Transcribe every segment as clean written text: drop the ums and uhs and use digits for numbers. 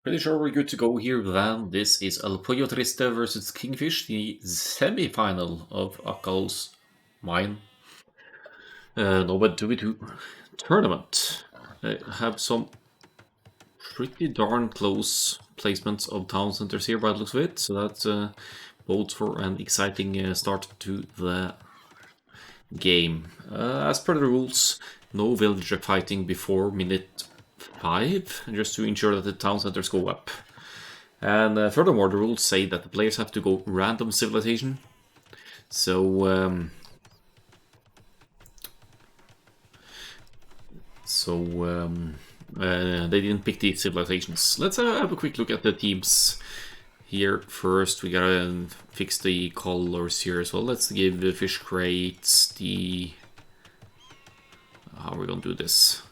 Pretty sure we're good to go here then. This is Pollo Triste versus Kingfish, the semi-final of Akkals mine Nomad 2v2 tournament. I have some pretty darn close placements of town centers here by the looks of it, so that's bodes for an exciting start to the game. As per the rules, no villager fighting before minute 5, just to ensure that the town centers go up. And furthermore, the rules say that the players have to go random civilization. So, they didn't pick the civilizations. Let's have a quick look at the teams here first. We gotta fix the colors here as well. Let's give the fish crates the... How are we gonna do this?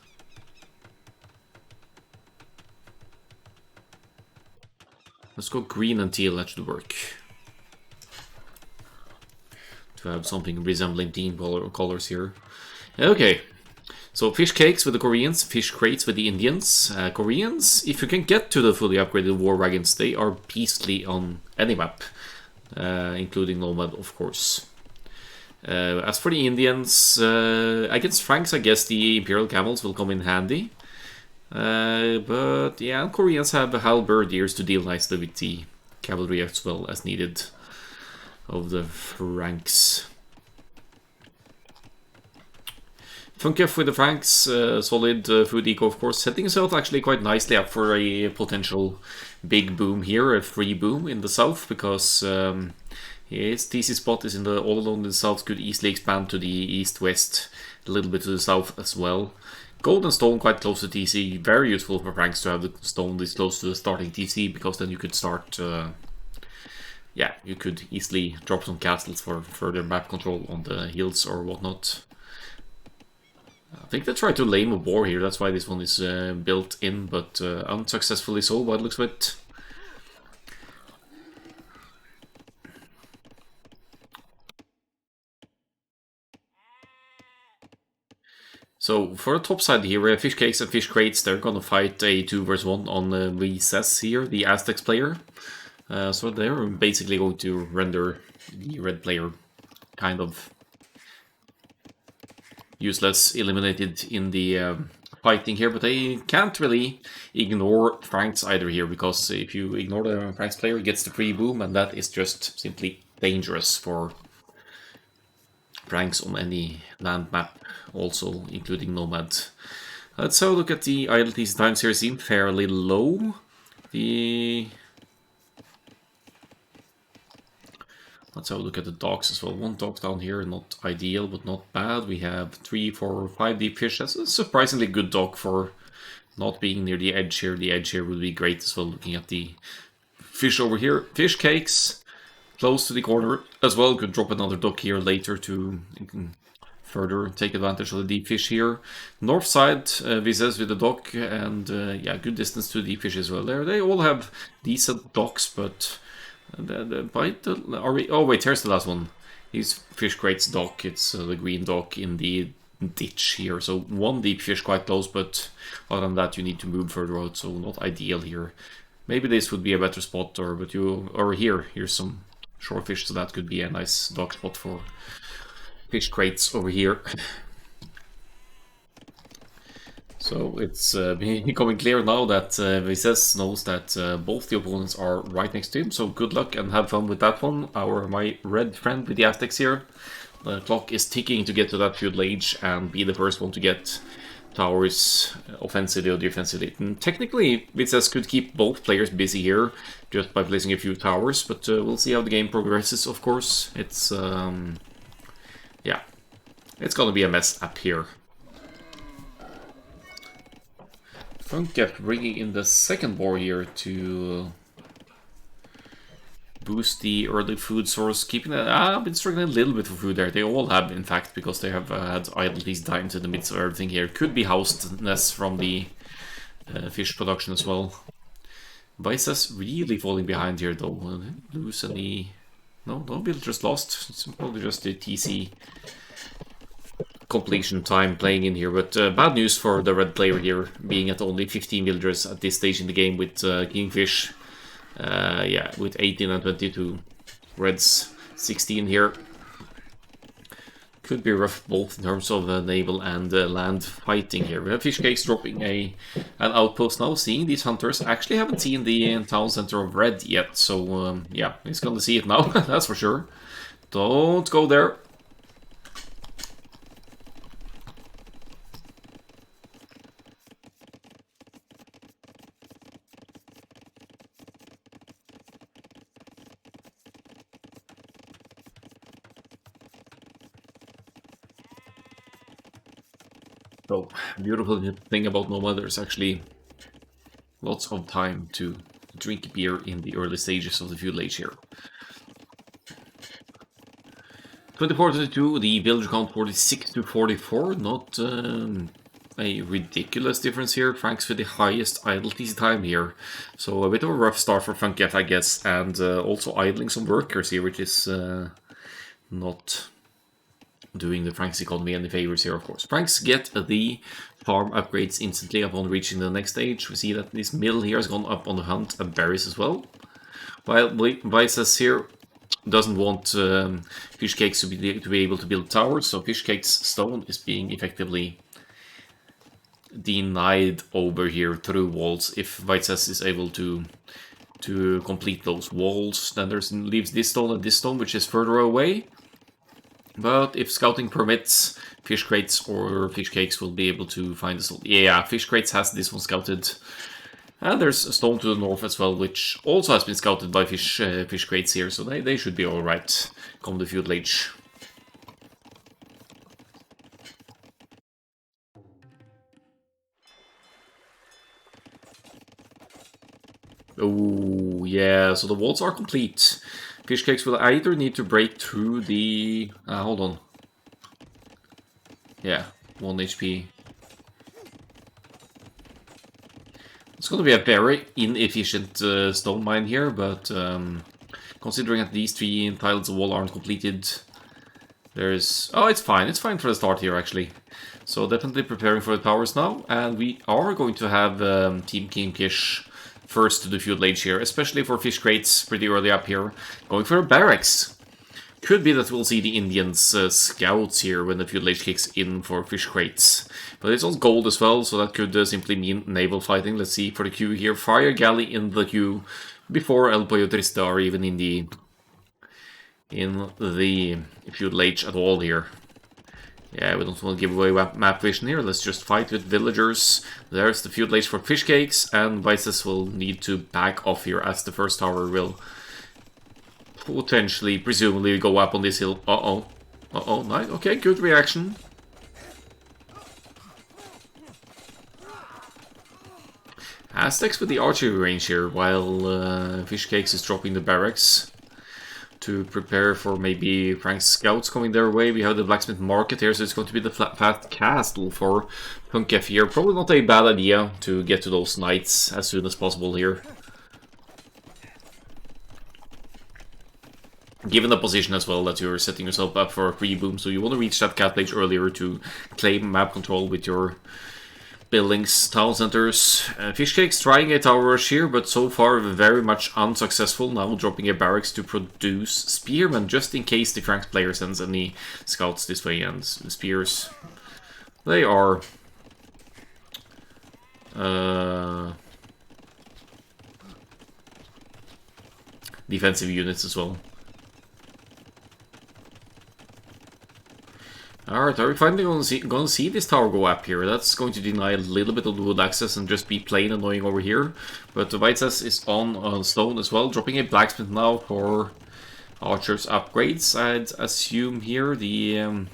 Let's go green and teal, that should work. To have something resembling team colors here. Okay, so fish cakes with the Koreans, fish crates with the Indians. Koreans, if you can get to the fully upgraded war wagons, they are beastly on any map, including Nomad, of course. As for the Indians, against Franks, I guess the Imperial Camels will come in handy. But yeah, Koreans have halberdiers to deal nicely with the cavalry as well as needed of the Franks. Funkef with the Franks, solid food eco of course, setting himself actually quite nicely up for a potential big boom here, a free boom in the south, because his TC spot is in the all alone in the south, could easily expand to the east-west, a little bit to the south as well. Gold and stone quite close to TC, very useful for Franks to have the stone this close to the starting TC, because then you could start, yeah, you could easily drop some castles for further map control on the hills or whatnot. I think they tried to lame a war here, that's why this one is built in, but unsuccessfully so by the looks of it. So for the top side here, we have fish cakes and fish crates. They're gonna fight a 2 vs 1 on Recess here, the Aztecs player. So they're basically going to render the red player kind of useless, eliminated in the fighting here, but they can't really ignore Franks either here, because if you ignore the Franks player, he gets the free boom, and that is just simply dangerous for Franks on any land map, also including Nomad. Let's have a look at the ILTC times here. Seem fairly low. Let's have a look at the docks as well. One dock down here, not ideal, but not bad. We have 3, 4, 5 deep fish. That's a surprisingly good dock for not being near the edge here. The edge here would be great as well, looking at the fish over here. Fish cakes, close to the corner as well. Could drop another dock here later to further take advantage of the deep fish here. North side, Vizes with the dock, and yeah, good distance to deep fish as well there. They all have decent docks, but... oh wait, here's the last one. He's fish crates dock. It's the green dock in the ditch here. So one deep fish quite close, but other than that you need to move further out, so not ideal here. Maybe this would be a better spot, or here's some shore fish, so that could be a nice dock spot for fish crates over here. So it's becoming clear now that Vises knows that both the opponents are right next to him, so good luck and have fun with that one. My red friend with the Aztecs here. The clock is ticking to get to that feudal age and be the first one to get towers offensively or defensively. And technically, Vises could keep both players busy here just by placing a few towers, but we'll see how the game progresses, of course. It's, yeah, it's gonna be a mess up here. Funkef bringing in the second boar here to boost the early food source, keeping it... I've been struggling a little bit for food there. They all have, in fact, because they have had idle these times in the midst of everything here. Could be housedness from the fish production as well. Vices really falling behind here, though. Lose any... No villagers lost. It's probably just the TC completion time playing in here, but bad news for the red player here, being at only 15 villagers at this stage in the game with Kingfish. Yeah, with 18 and 22. Reds 16 here. Could be rough both in terms of naval and land fighting here. We have Fishcakes dropping an outpost now, seeing these hunters. Actually haven't seen the town center of red yet, so yeah, he's gonna see it now, that's for sure. Don't go there. So, beautiful thing about Nomad, there's actually lots of time to drink beer in the early stages of the feudal age here. 24-22, the village count 46 to 44, not a ridiculous difference here. Franks with the highest idle TC time here, so a bit of a rough start for Funkef, I guess, and also idling some workers here, which is not doing the Franks economy any favors here, of course. Franks get the farm upgrades instantly upon reaching the next stage. We see that this mill here has gone up on the hunt and berries as well. While Vices here doesn't want Fishcakes to be able to build towers, so Fishcakes stone is being effectively denied over here through walls. If Vices is able to complete those walls, then leaves this stone and this stone, which is further away. But if scouting permits, fish crates or fish cakes will be able to find the stone. Yeah, fish crates has this one scouted. And there's a stone to the north as well, which also has been scouted by fish crates here, so they should be alright come the feudal age. Oh, yeah, so the walls are complete. Fish cakes will either need to break through the... hold on. Yeah, 1 HP. It's going to be a very inefficient stone mine here, but considering that these 3 tiles of wall aren't completed, there's... Oh, it's fine. It's fine for the start here, actually. So definitely preparing for the towers now, and we are going to have Team Kingfish first to the feudal age here, especially for fish crates pretty early up here. Going for a barracks. Could be that we'll see the Indians scouts here when the feudal age kicks in for fish crates. But it's on gold as well, so that could simply mean naval fighting. Let's see for the queue here. Fire galley in the queue before El Pollo Triste are even in the feudal age at all here. Yeah, we don't want to give away map vision here. Let's just fight with villagers. There's the feudal age for fish cakes, and Vices will need to back off here as the first tower will potentially, presumably, go up on this hill. Uh-oh. Uh-oh, nice. Okay, good reaction. Aztecs with the archery range here, while fish cakes is dropping the barracks to prepare for maybe Frank's scouts coming their way. We have the blacksmith market here, so it's going to be the fat castle for Punkef here. Probably not a bad idea to get to those knights as soon as possible here. Given the position as well that you're setting yourself up for a free boom, so you want to reach that cat page earlier to claim map control with your buildings, town centers. Fishcakes trying a tower rush here, but so far very much unsuccessful. Now dropping a barracks to produce spearmen, just in case the Franks player sends any scouts this way. And the spears, they are defensive units as well. Alright, are we finally going to see this tower go up here? That's going to deny a little bit of the wood access and just be plain annoying over here. But the Vices is on stone as well, dropping a blacksmith now for archers upgrades. I'd assume here the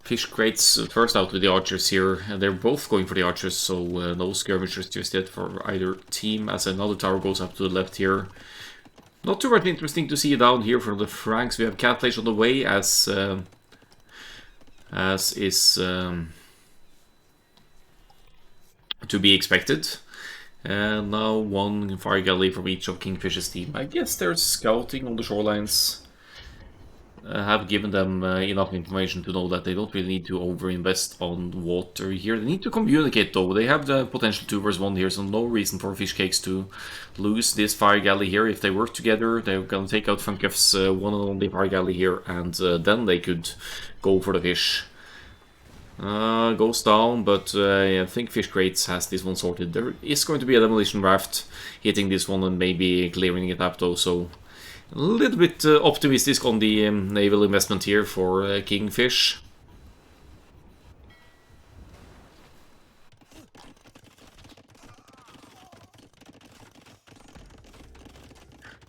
fish crates first out with the archers here, and they're both going for the archers, so no skirmishers just yet for either team, as another tower goes up to the left here. Not too much interesting to see down here for the Franks. We have cat place on the way, as is to be expected. And now 1 fire galley from each of Kingfish's team. I guess they're scouting on the shorelines. have given them enough information to know that they don't really need to overinvest on water here. They need to communicate though. They have the potential 2 versus 1 here, so no reason for Fish Cakes to lose this Fire Galley here. If they work together, they're gonna take out Funkef's one and only Fire Galley here, and then they could go for the fish. Goes down, but I think Fish Crates has this one sorted. There is going to be a demolition raft hitting this one and maybe clearing it up though, so a little bit optimistic on the naval investment here for Kingfish.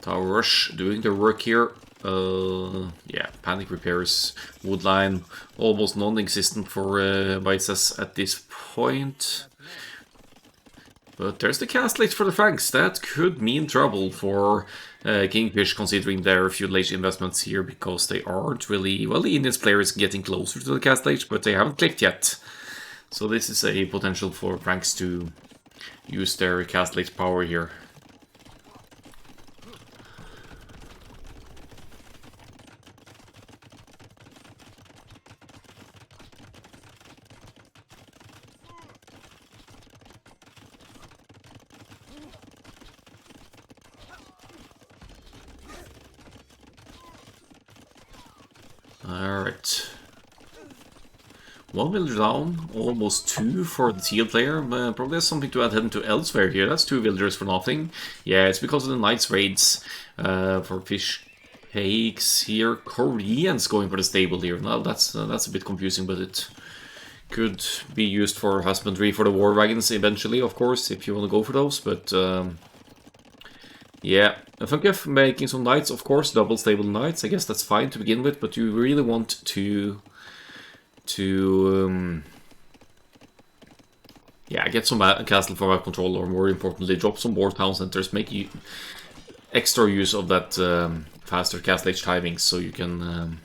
Tower Rush doing their work here. Yeah, panic repairs, woodline, almost non-existent for Vices at this point. But there's the cast list for the Franks. That could mean trouble for Kingfish, considering their feudal age investments here, because they aren't really... Well, the Indians player is getting closer to the cast age, but they haven't clicked yet. So this is a potential for Franks to use their cast age power here. Alright. 1 villager down, almost 2 for the teal player. Probably has something to attend to elsewhere here. That's 2 villagers for nothing. Yeah, it's because of the Knights raids for Fish Cakes here. Koreans going for the stable here. Now that's a bit confusing, but it could be used for husbandry for the war wagons eventually, of course, if you want to go for those. But yeah, Funkef making some knights, of course, double stable knights. I guess that's fine to begin with, but you really want to yeah, get some castle for control, or more importantly, drop some more town centers, make you extra use of that faster castle age timings, so you can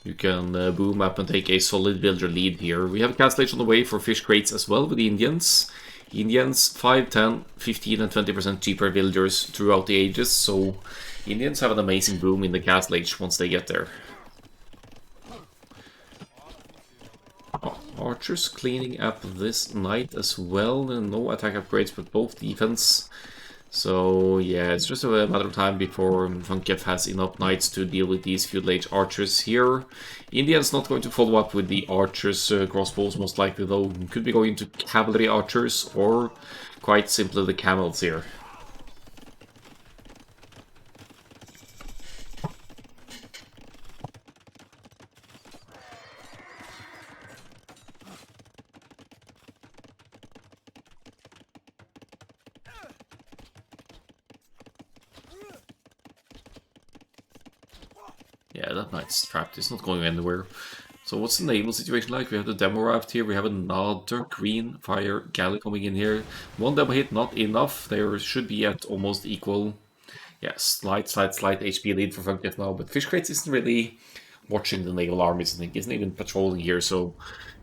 boom up and take a solid villager lead here. We have a castle age on the way for Fish Crates as well with the Indians. Indians 5, 10, 15 and 20% cheaper villagers throughout the ages, so Indians have an amazing boom in the castle age once they get there. Oh, archers cleaning up this knight as well. No attack upgrades, but both defense. So yeah, it's just a matter of time before Funkef has enough knights to deal with these feudal age archers here. Indians not going to follow up with the archers crossbows most likely though. Could be going to cavalry archers or quite simply the camels here. Yeah, that knight's trapped. It's not going anywhere. So what's the naval situation like? We have the demo raft here. We have another green fire galley coming in here. 1 demo hit, not enough. They should be at almost equal. Yeah, slight HP lead for Funkef now. But Fish Crates isn't really watching the naval armies, I think. Isn't even patrolling here, so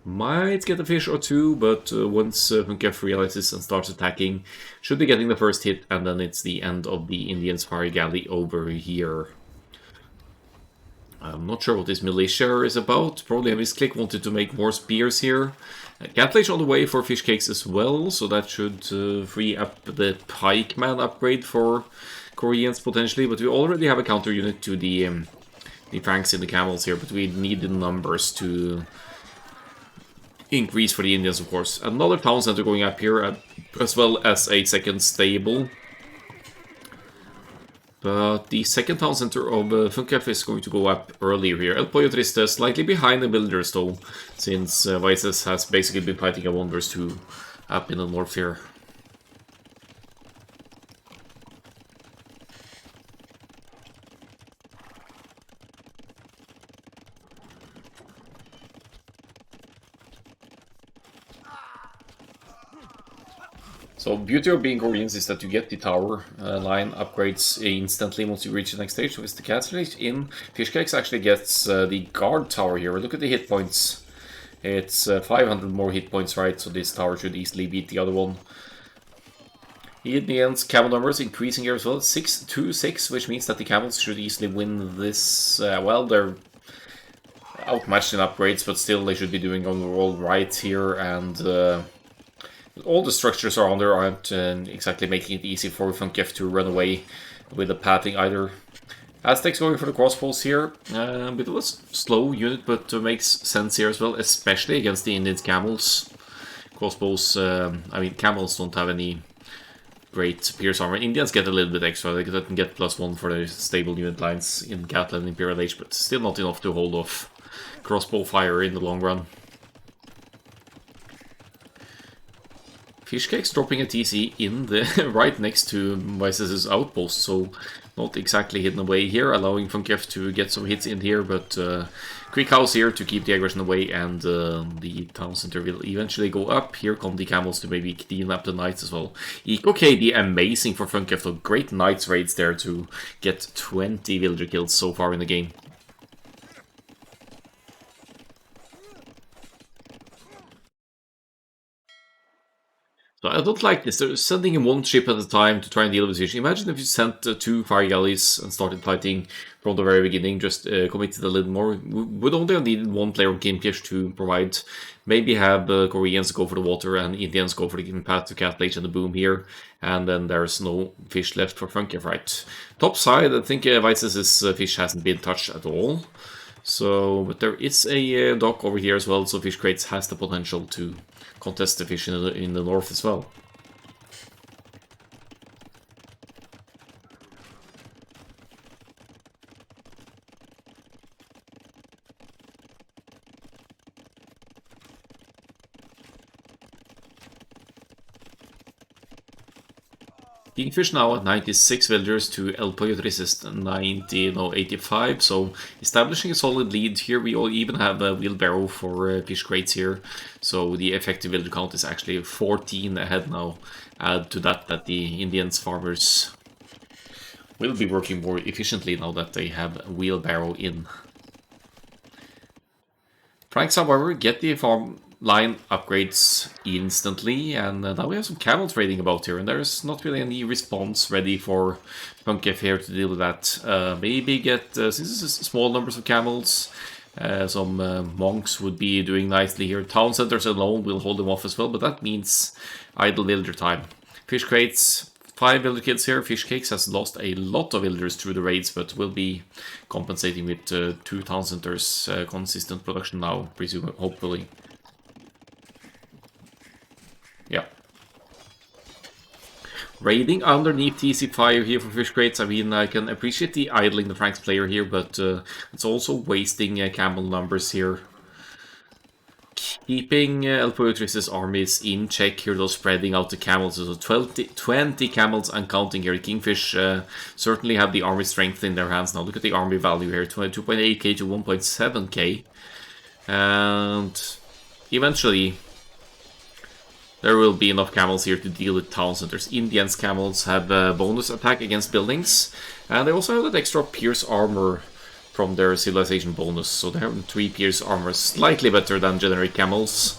might get a fish or 2. But once Funkef realizes and starts attacking, should be getting the first hit. And then it's the end of the Indians fire galley over here. I'm not sure what this militia is about. Probably a misclick, wanted to make more spears here. Catfish on the way for Fish Cakes as well, so that should free up the pikeman upgrade for Koreans potentially. But we already have a counter unit to the Franks in the camels here, but we need the numbers to increase for the Indians, of course. Another town center going up here, as well as a second stable. But the second town center of Funkef is going to go up earlier here. El Pollo Triste slightly behind the builders though, since Vices has basically been fighting a 1 vs 2 up in the north here. So beauty of being Koreans is that you get the tower line upgrades instantly once you reach the next stage. So it's the castle in. Fish Cakes actually gets the guard tower here. Look at the hit points. It's 500 more hit points, right? So this tower should easily beat the other one. Indians camel numbers increasing here as well, 6-6, which means that the camels should easily win this. Well, they're outmatched in upgrades, but still they should be doing overall right here, and all the structures around there aren't exactly making it easy for Funkef to run away with the pathing either. Aztecs going for the crossbows here, a bit of a slow unit, but makes sense here as well, especially against the Indian camels. Crossbows, I mean, camels don't have any great Pierce armor. Indians get a little bit extra, they can get +1 for their stable unit lines in Cattle and Imperial Age, but still not enough to hold off crossbow fire in the long run. Fishcakes dropping a TC in the right next to Vices' outpost, so not exactly hidden away here, allowing Funkef to get some hits in here, but quick house here to keep the aggression away, and the town center will eventually go up. Here come the camels to maybe clean up the knights as well. Eco KD amazing for Funkef, so great knights raids there to get 20 villager kills so far in the game. So I don't like this. They're sending in one ship at a time to try and deal with this issue. Imagine if you sent 2 fire galleys and started fighting from the very beginning, just committed a little more. We would only have needed 1 player on Kingfish to provide. Maybe have Koreans go for the water and Indians go for the path to Cattle Age and the boom here. And then there's no fish left for Funky, right? Top side, I think Vices' fish hasn't been touched at all. So, but there is a dock over here as well, so Fish Crates has the potential to contest the fish in the north as well. Kingfish now at 96 villagers to El Pollo Triste 85, so establishing a solid lead here. We all even have a wheelbarrow for fish crates here, so the effective villager count is actually 14 ahead now. Add to that the Indians farmers will be working more efficiently now that they have a wheelbarrow in. Franks, however, get the farm line upgrades instantly, and now we have some camel trading about here, and there's not really any response ready for Punkef here to deal with that. Maybe get, since this is small numbers of camels, some monks would be doing nicely here. Town centers alone will hold them off as well, but that means idle villager time. Fish crates, 5 villager kills here. Fish Cakes has lost a lot of villagers through the raids, but will be compensating with 2 town centers consistent production now, hopefully. Yeah. Raiding underneath TC fire here for Fish Crates. I mean, I can appreciate the idling the Franks player here, but it's also wasting camel numbers here. Keeping El Pollo Triste's armies in check here, though, spreading out the camels. So 20 camels and counting here. Kingfish certainly have the army strength in their hands now. Look at the army value here, 2.8k to 1.7k. And eventually there will be enough camels here to deal with town centers. Indians camels have a bonus attack against buildings, and they also have that extra pierce armor from their civilization bonus, so they have 3 pierce armor, slightly better than generic camels.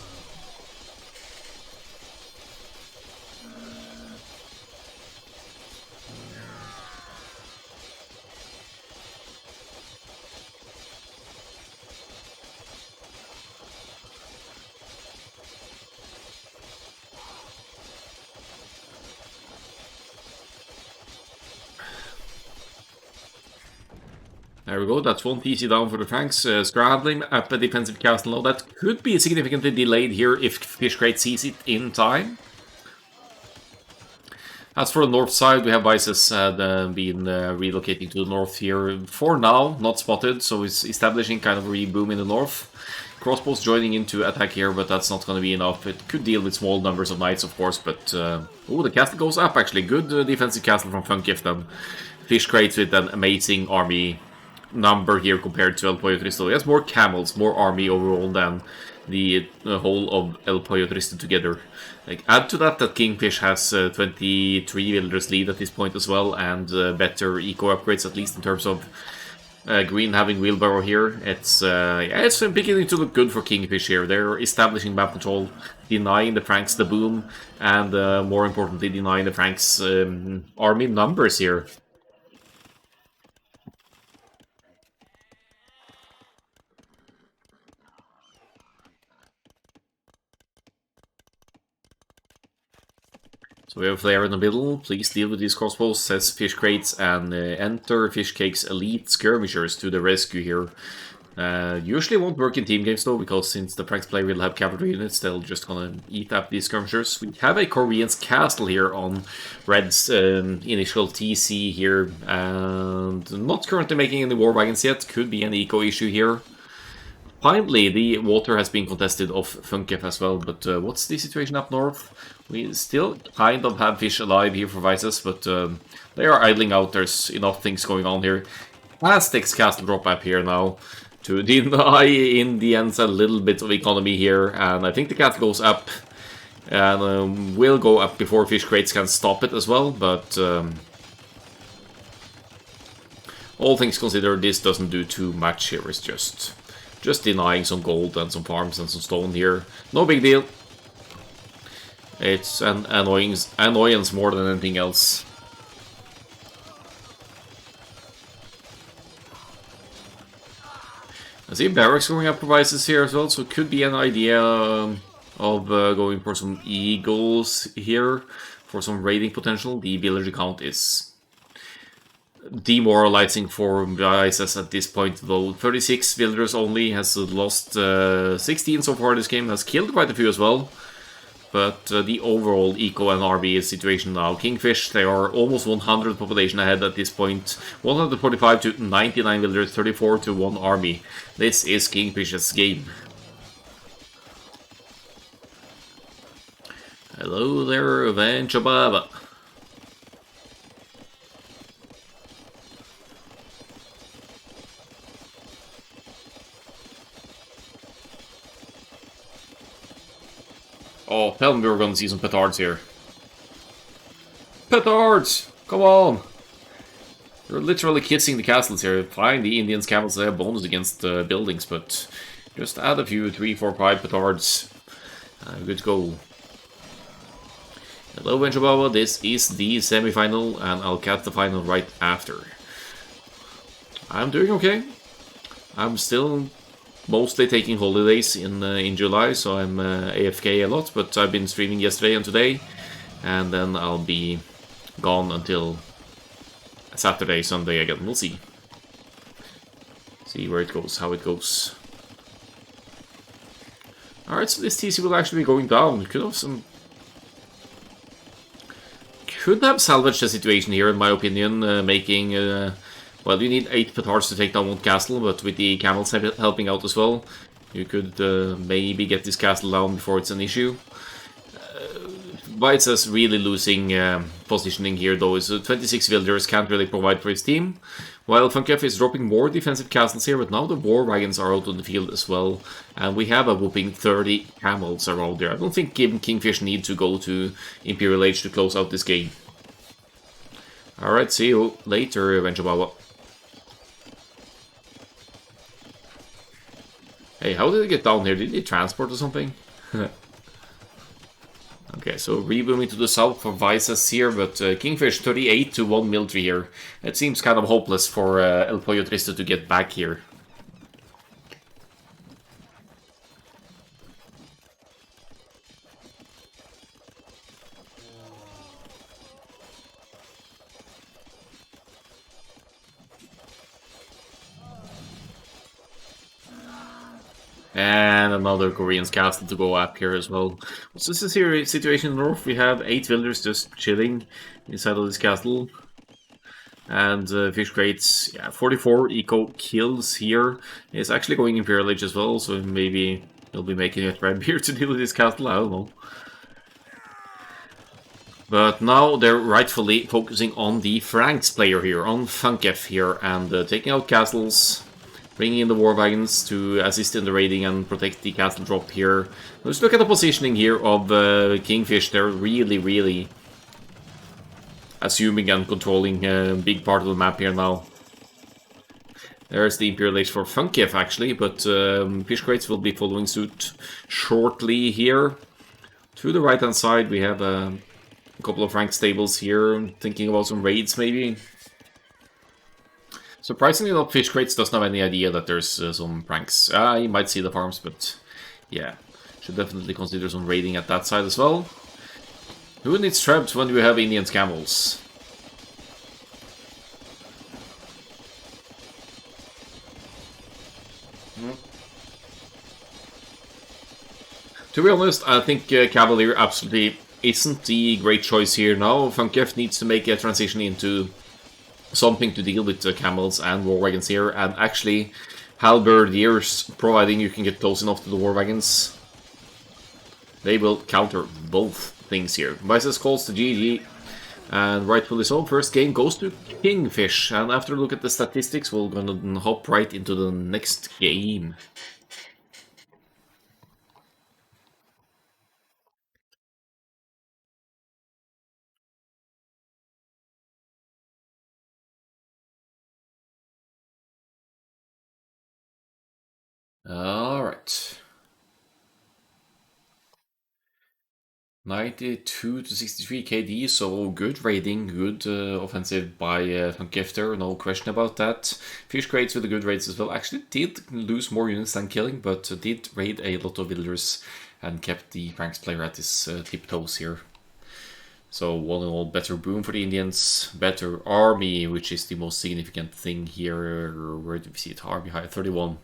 There we go, that's 1 TC down for the Franks. Scrabbling up a defensive castle now. That could be significantly delayed here if Fish Crate sees it in time. As for the north side, we have Vices been relocating to the north here. For now, not spotted, so it's establishing kind of a reboom in the north. Crossbows joining into attack here, but that's not going to be enough. It could deal with small numbers of knights, of course, but... oh, the castle goes up, actually. Good defensive castle from Funkif then. Fish Crates with an amazing army number here compared to El Pollo Triste. He has more camels, more army overall than the whole of El Pollo Triste together. Like, add to that Kingfish has 23 villagers lead at this point as well, and better eco upgrades, at least in terms of Green having wheelbarrow here. Yeah, it's beginning to look good for Kingfish here. They're establishing map control, denying the Franks the boom, and more importantly, denying the Franks army numbers here. So we have a flare in the middle. Please deal with these crossbows, says Fish Crates, and enter Fish Cake's elite skirmishers to the rescue here. Usually won't work in team games though, because since the Franks player will have cavalry units, they'll just gonna eat up these skirmishers. We have a Korean's castle here on Red's initial TC here, and not currently making any war wagons yet. Could be an eco issue here. Finally, the water has been contested off Funkef as well, but what's the situation up north? We still kind of have fish alive here for Vices, but they are idling out. There's enough things going on here. Aztec's castle drop up here now to deny Indians a little bit of economy here, and I think the castle goes up and will go up before Fish Crates can stop it as well, but all things considered, this doesn't do too much here. It's just denying some gold and some farms and some stone here. No big deal. It's an annoyance more than anything else. I see barracks going up provises here as well, so it could be an idea of going for some eagles here for some raiding potential. The villager count is demoralizing for ISS at this point, though. 36 villagers only, has lost 16 so far this game, has killed quite a few as well. But the overall eco and RB situation now, Kingfish, they are almost 100 population ahead at this point. 145 to 99 villagers, 34 to 1 army. This is Kingfish's game. Hello there, Vanchababa. Oh, tell me we're gonna see some petards here. Petards! Come on! They're literally kissing the castles here. Fine, the Indians' camels have bonus against buildings, but just add a few, 3, 4, 5 petards. Good to go. Hello, Venturababa. This is the semi-final, and I'll catch the final right after. I'm doing okay. I'm still mostly taking holidays in July, so I'm AFK a lot, but I've been streaming yesterday and today, and then I'll be gone until Saturday, Sunday again. We'll see. See where it goes, how it goes. Alright, so this TC will actually be going down. Could have salvaged the situation here, in my opinion, making... well, you need 8 petards to take down one castle, but with the camels helping out as well, you could maybe get this castle down before it's an issue. Vices really losing positioning here, though. Is 26 villagers can't really provide for his team, while Funkef is dropping more defensive castles here, but now the war wagons are out on the field as well, and we have a whooping 30 camels around there. I don't think Kingfish need to go to Imperial Age to close out this game. Alright, see you later, Venturababa. Hey, how did they get down here? Did they transport or something? Okay, so rebooming to the south for Vices here, but Kingfish 38 to 1 military here. It seems kind of hopeless for El Pollo Triste to get back here. And another Korean's castle to go up here as well. What's this situation in the north? We have 8 villagers just chilling inside of this castle. And Fish Crates, yeah, 44 eco kills here. It's actually going Imperial Age as well, so maybe he'll be making it red beer to deal with this castle, I don't know. But now they're rightfully focusing on the Franks player here, on Funkef here, and taking out castles. Bringing in the war wagons to assist in the raiding and protect the castle drop here. Let's look at the positioning here of Kingfish. They're really assuming and controlling a big part of the map here now. There's the Imperial Age for Funkif actually, but Fish Crates will be following suit shortly here. To the right hand side we have a couple of rank stables here, thinking about some raids maybe. Surprisingly enough, Fish Crates doesn't have any idea that there's some pranks. You might see the farms, but yeah. Should definitely consider some raiding at that side as well. Who needs traps when we have Indian camels? To be honest, I think Cavalier absolutely isn't the great choice here now. Funkef needs to make a transition into something to deal with the camels and war wagons here, and actually halberdiers, providing you can get close enough to the war wagons, they will counter both things here. Vices calls to GG, and rightfully so. First game goes to Kingfish, and after a look at the statistics, we're gonna hop right into the next game. Alright. 92 to 63 KD, so good raiding, good offensive by Funkifter, no question about that. Fish crates with the good raids as well. Actually did lose more units than killing, but did raid a lot of villagers and kept the Franks player at his tiptoes here. So all in all, better boom for the Indians, better army, which is the most significant thing here. Where do we see it? Army high 31,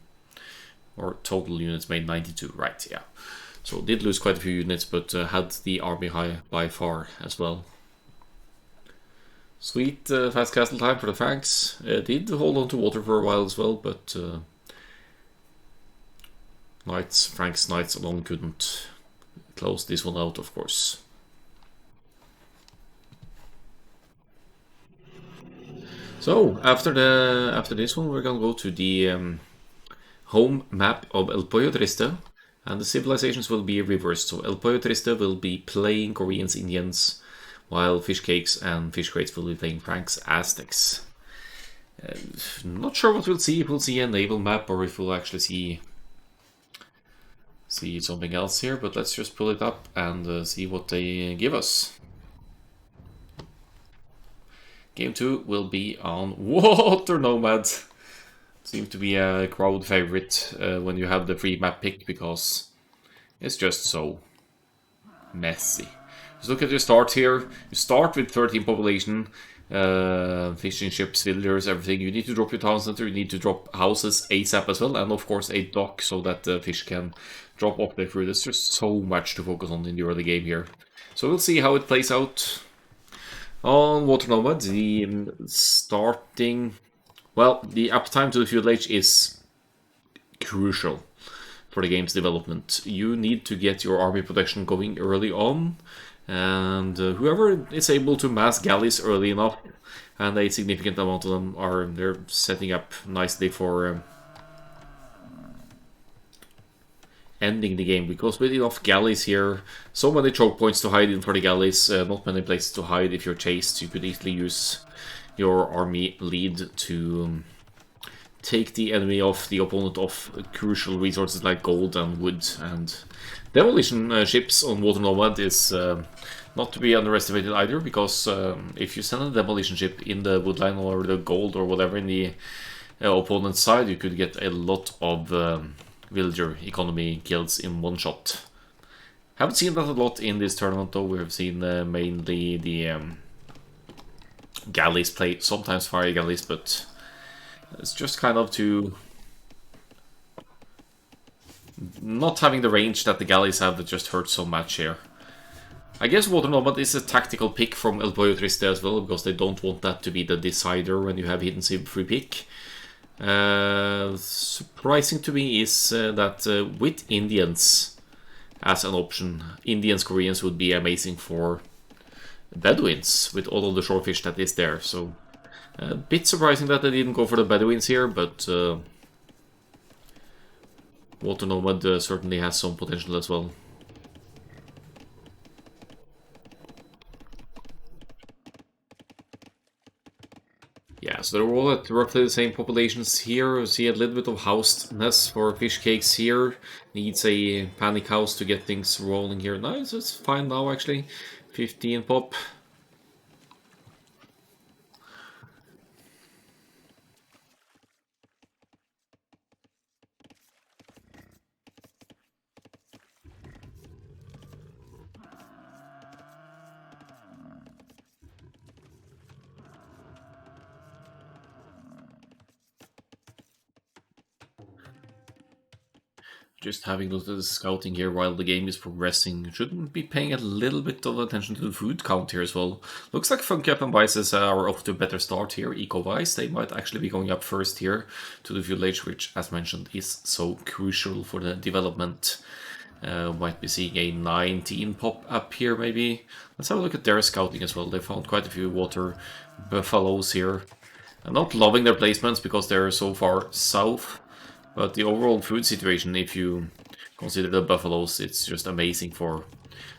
or total units made 92, right, yeah. So did lose quite a few units, but had the army high by far as well. Sweet fast castle time for the Franks. Did hold on to water for a while as well, but Franks Knights alone couldn't close this one out, of course. So after this one, we're gonna go to the home map of El Pollo Triste. And the civilizations will be reversed. So El Pollo Triste will be playing Koreans, Indians, while Fish Cakes and Fish Crates will be playing Franks, Aztecs. Not sure what we'll see. If we'll see a naval map or if we'll actually see something else here. But let's just pull it up and see what they give us. Game 2 will be on Water Nomad. Seems to be a crowd favorite when you have the free map pick, because it's just so messy. Just look at your start here. You start with 13 population, fishing ships, villagers, everything. You need to drop your town center, you need to drop houses ASAP as well, and of course a dock so that the fish can drop off their food. There's just so much to focus on in the early game here. So we'll see how it plays out. On Water Nomad, the starting... Well, the uptime to the feudal age is crucial for the game's development. You need to get your army production going early on, and whoever is able to mass galleys early enough, and a significant amount of them they're setting up nicely for ending the game, because with enough galleys here, so many choke points to hide in for the galleys, not many places to hide if you're chased. You could easily use your army lead to take the enemy off, the opponent off crucial resources like gold and wood. And demolition ships on Water Nomad is not to be underestimated either, because if you send a demolition ship in the woodline or the gold or whatever in the opponent's side, you could get a lot of villager economy kills in one shot. Haven't seen that a lot in this tournament though. We have seen mainly the galleys play, sometimes fire galleys, but it's just kind of to not having the range that the galleys have that just hurts so much here. I guess Water Nomad is a tactical pick from El Pollo Triste as well, because they don't want that to be the decider when you have hidden civ free pick. Surprising to me is that with Indians as an option, Indians, Koreans would be amazing for Bedouins with all of the shorefish that is there. So a bit surprising that they didn't go for the Bedouins here, but Water Nomad certainly has some potential as well. Yeah, Yeah, so they're all at roughly the same populations here. You see a little bit of housedness for fish cakes here. Needs a panic house to get things rolling here. Nice, it's fine now actually. 15 pop. Just having a look at the scouting here while the game is progressing. Shouldn't be paying a little bit of attention to the food count here as well. Looks like Funky Up and Vices are off to a better start here. Eco-wise, they might actually be going up first here to the village, which, as mentioned, is so crucial for the development. Might be seeing a 19 pop up here, maybe. Let's have a look at their scouting as well. They found quite a few water buffaloes here. I'm not loving their placements because they're so far south. But the overall food situation, if you consider the buffaloes, it's just amazing for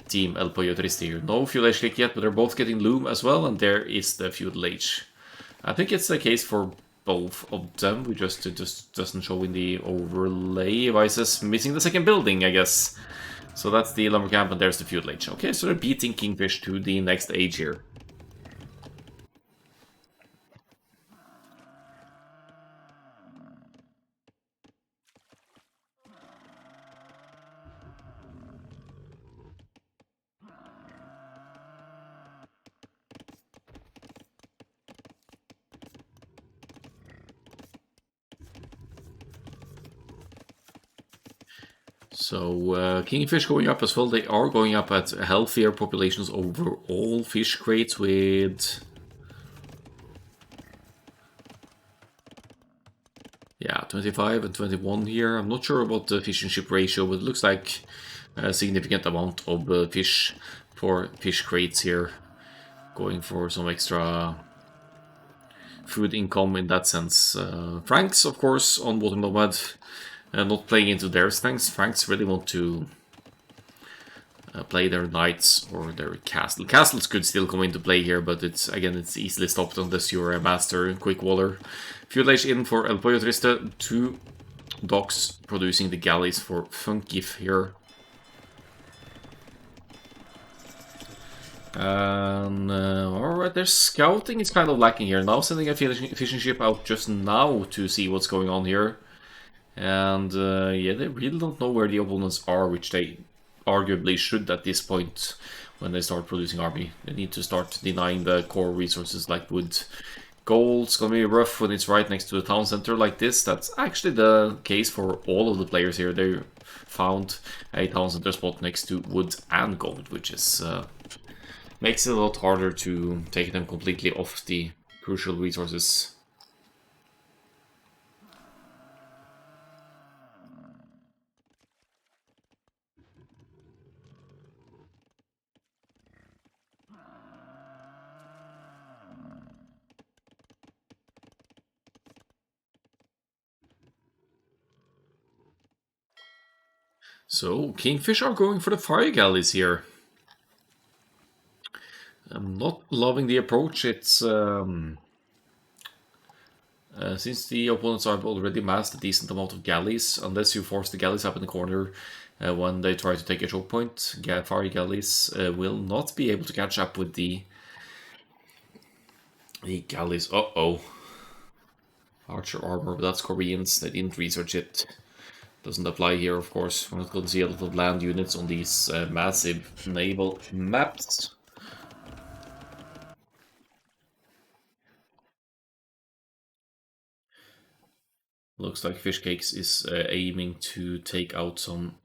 Team El Pollo Triste here. No fuel age click yet, but they're both getting loom as well, and there is the fuel age. I think it's the case for both of them. It just doesn't show in the overlay. Vices missing the second building, I guess. So that's the lumber camp, and there's the fuel age. Okay, so they're beating Kingfish to the next age here. So Kingfish going up as well. They are going up at healthier populations over all fish crates with... yeah, 25 and 21 here. I'm not sure about the fish and ship ratio, but it looks like a significant amount of fish for fish crates here. Going for some extra food income in that sense. Franks, of course, on Water Nomad. Not playing into their strengths. Franks really want to play their knights or their castle. Castles could still come into play here, but it's easily stopped unless you're a master quick waller. Fuel age in for El Pollo Triste. 2 docks producing the galleys for Funky here. Alright, their scouting is kind of lacking here. Now sending a fishing ship out just now to see what's going on here. And yeah, they really don't know where the opponents are, which they arguably should at this point when they start producing army. They need to start denying the core resources like wood. Gold's gonna be rough when it's right next to the town center like this. That's actually the case for all of the players here. They found a town center spot next to wood and gold, which is makes it a lot harder to take them completely off the crucial resources. So, Kingfish are going for the fire galleys here. I'm not loving the approach. It's since the opponents have already massed a decent amount of galleys, unless you force the galleys up in the corner when they try to take a choke point, fire galleys will not be able to catch up with the galleys. Uh-oh. Archer armor, but that's Koreans. They didn't research it. Doesn't apply here, of course. We're not going to see a lot of land units on these massive naval maps. Looks like Fishcakes is aiming to take out some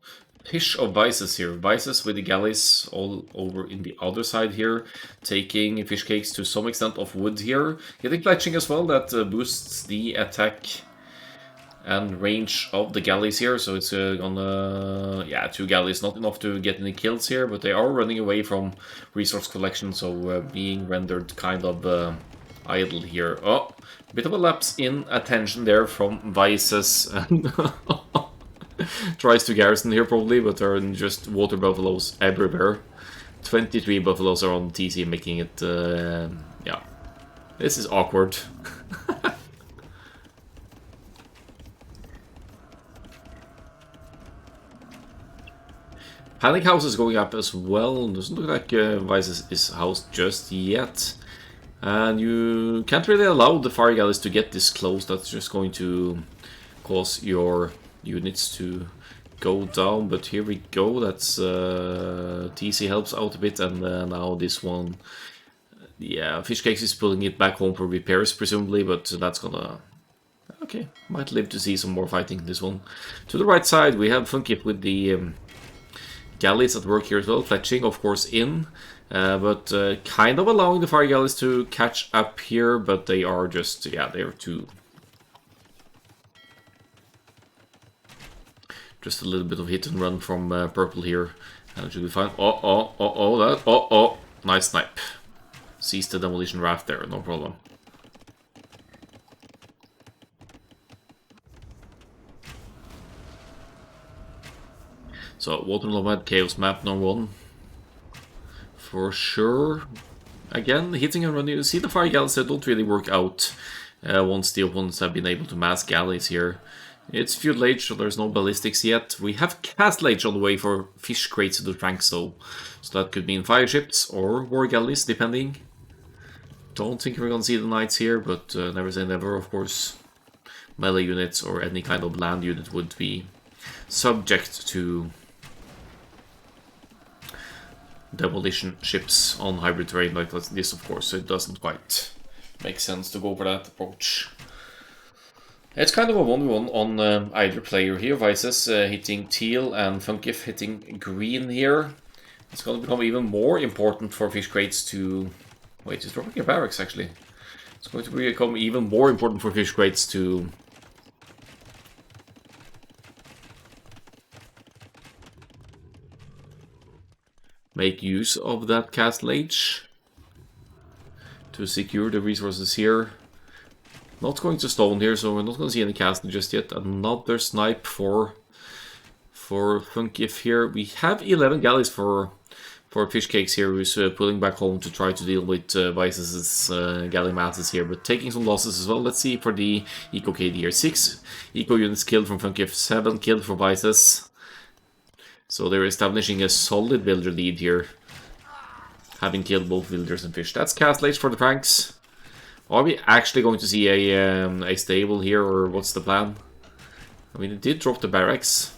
fish of Vices here. Vices with the galleys all over in the other side here. Taking Fishcakes to some extent of wood here. Getting fletching as well, that boosts the attack and range of the galleys here, so it's gonna... yeah, 2 galleys, not enough to get any kills here, but they are running away from resource collection, so being rendered kind of idle here. Oh, bit of a lapse in attention there from Vices. Tries to garrison here probably, but there are just water buffaloes everywhere. 23 buffaloes are on TC, making it... yeah, this is awkward. Panic House is going up as well. Doesn't look like Vice is housed just yet. And you can't really allow the Fire Galleys to get this close. That's just going to cause your units to go down. But here we go. That's TC helps out a bit. And now this one. Yeah, Fishcakes is pulling it back home for repairs, presumably. But that's gonna... Okay, might live to see some more fighting in this one. To the right side, we have Funky with the... galleys at work here as well, fletching of course in, but kind of allowing the fire galleys to catch up here, but they are just, yeah, they're too... Just a little bit of hit and run from purple here, and it should be fine. Nice snipe. Sees the demolition raft there, no problem. So, Water Nomad, Chaos Map, no one. For sure. Again, hitting and running. You see the fire galleys that don't really work out once the opponents have been able to mass galleys here. It's Feudal Age, so there's no ballistics yet. We have Castle Age on the way for fish crates to the ranks, though. So that could mean fire ships or war galleys, depending. Don't think we're gonna see the knights here, but never say never, of course. Melee units or any kind of land unit would be subject to demolition ships on hybrid terrain like this, of course, so it doesn't quite make sense to go for that approach. It's kind of a 1v1 on either player here. Vices hitting teal and Funkif hitting green here. It's going to become even more important for fish crates to... Wait, he's dropping a barracks actually. It's going to become even more important for fish crates to... make use of that Castle Age to secure the resources here. Not going to stone here, so we're not going to see any castle just yet. Another snipe for Funkif here. We have 11 galleys for Fishcakes here, who's pulling back home to try to deal with Vice's galley masses here, but taking some losses as well. Let's see for the Eco KD here. 6 Eco units killed from Funkif, 7 killed for Vices. So they're establishing a solid builder lead here, having killed both villagers and fish. That's Castle Age for the Franks. Are we actually going to see a stable here, or what's the plan? I mean, it did drop the barracks.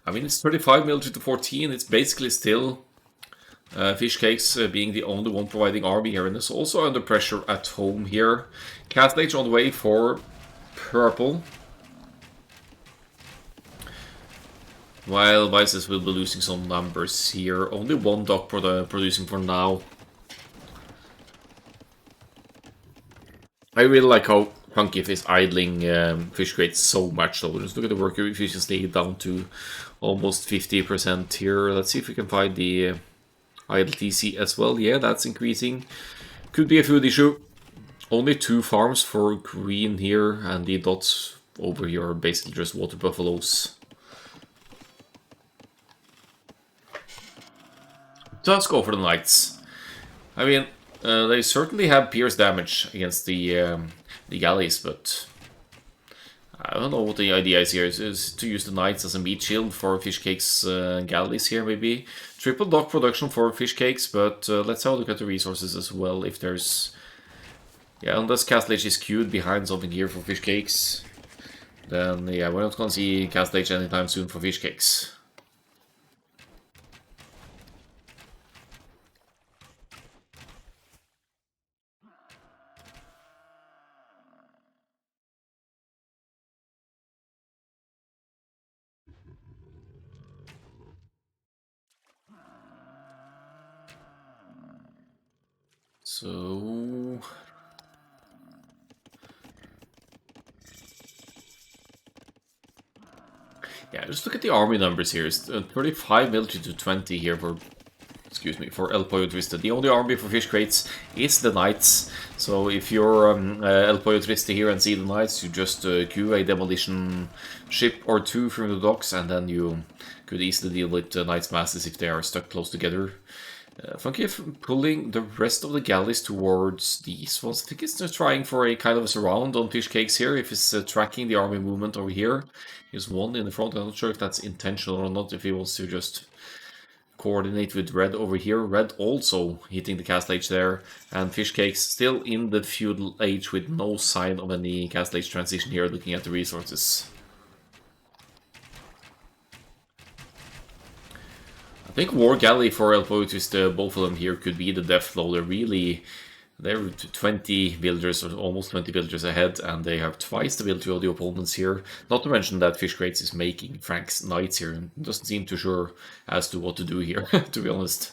I mean, it's 35 military to 14. It's basically still Fishcakes being the only one providing army here, and it's also under pressure at home here. Castle Age on the way for purple, while Vices will be losing some numbers here. Only one dock for the producing for now. I really like how Punkif is idling fish crates so much though. Just look at the worker efficiency down to almost 50% here. Let's see if we can find the idle TC as well. Yeah, that's increasing. Could be a food issue. Only 2 farms for green here, and the dots over here are basically just water buffaloes. Let's go for the knights. I mean, they certainly have pierce damage against the galleys, but I don't know what the idea is here. Is to use the knights as a meat shield for Fishcake's galleys here, maybe. Triple dock production for Fishcakes, but let's have a look at the resources as well. If there's... Yeah, unless Castle Age is queued behind something here for Fishcakes, then yeah, we're not gonna see Castle Age anytime soon for Fishcakes. So... yeah, just look at the army numbers here. It's 35 military to 20 here for... It's excuse me, for El Pollo Triste. The only army for fish crates is the knights. So if you're El Pollo Triste here and see the knights, you just queue a demolition ship or two from the docks, and then you could easily deal with knights masses if they are stuck close together. Funky pulling the rest of the galleys towards these ones. I think it's trying for a kind of a surround on fish cakes here. If it's tracking the army movement over here, here's one in the front. I'm not sure if that's intentional or not. If he wants to just coordinate with red over here. Red also hitting the castle age there, and fish cakes still in the feudal age with no sign of any castle age transition here. Looking at the resources. I think War Galley for El Pollo Triste, both of them here could be the death blow. They're 20 villagers, or almost 20 villagers ahead, and they have twice the villager of the opponents here. Not to mention that Fish Crates is making Frank's knights here, and doesn't seem too sure as to what to do here, to be honest.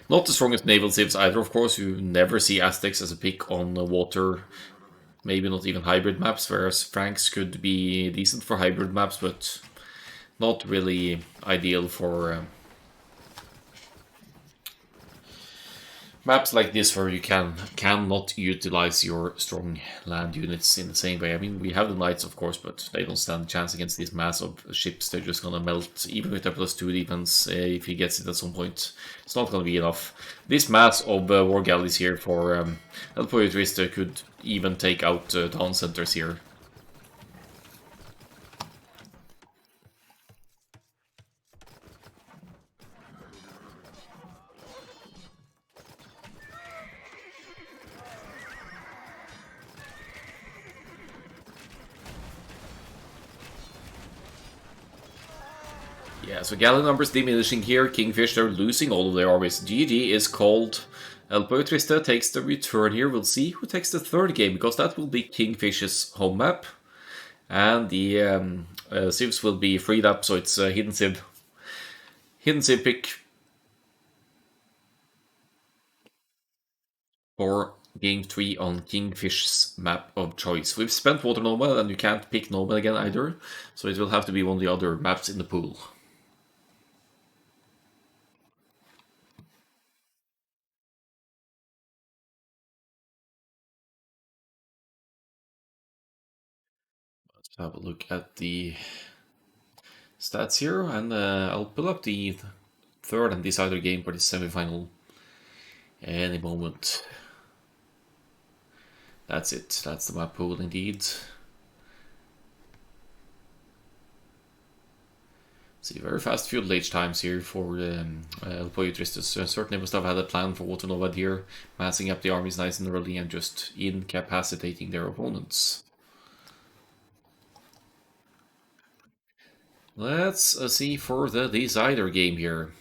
Not the strongest naval civs either, of course. You never see Aztecs as a pick on water. Maybe not even hybrid maps, whereas Franks could be decent for hybrid maps, but not really ideal for maps like this where you cannot utilize your strong land units in the same way. I mean, we have the knights, of course, but they don't stand a chance against these massive ships. They're just gonna melt, even with their +2 defense, if he gets it at some point. It's not gonna be enough. This mass of war galleys here for El Pollo Triste could even take out town centers here. Yeah, so galley numbers diminishing here. Kingfish, they're losing all of their armies. GG is called. El Pollo Triste takes the return here. We'll see who takes the third game, because that will be Kingfish's home map. And the civs will be freed up, so it's a hidden civ. Hidden civ pick for game 3 on Kingfish's map of choice. We've spent Water Nomad, and you can't pick Nomad again either, so it will have to be one of the other maps in the pool. Let's have a look at the stats here, and I'll pull up the third and decider game for the semi-final any moment. That's it. That's the map pool indeed. See, very fast feudal age times here for El Pollo Triste. Certainly must have had a plan for Water Nomad here, massing up the armies nice and early and just incapacitating their opponents. Let's see for the decider game here.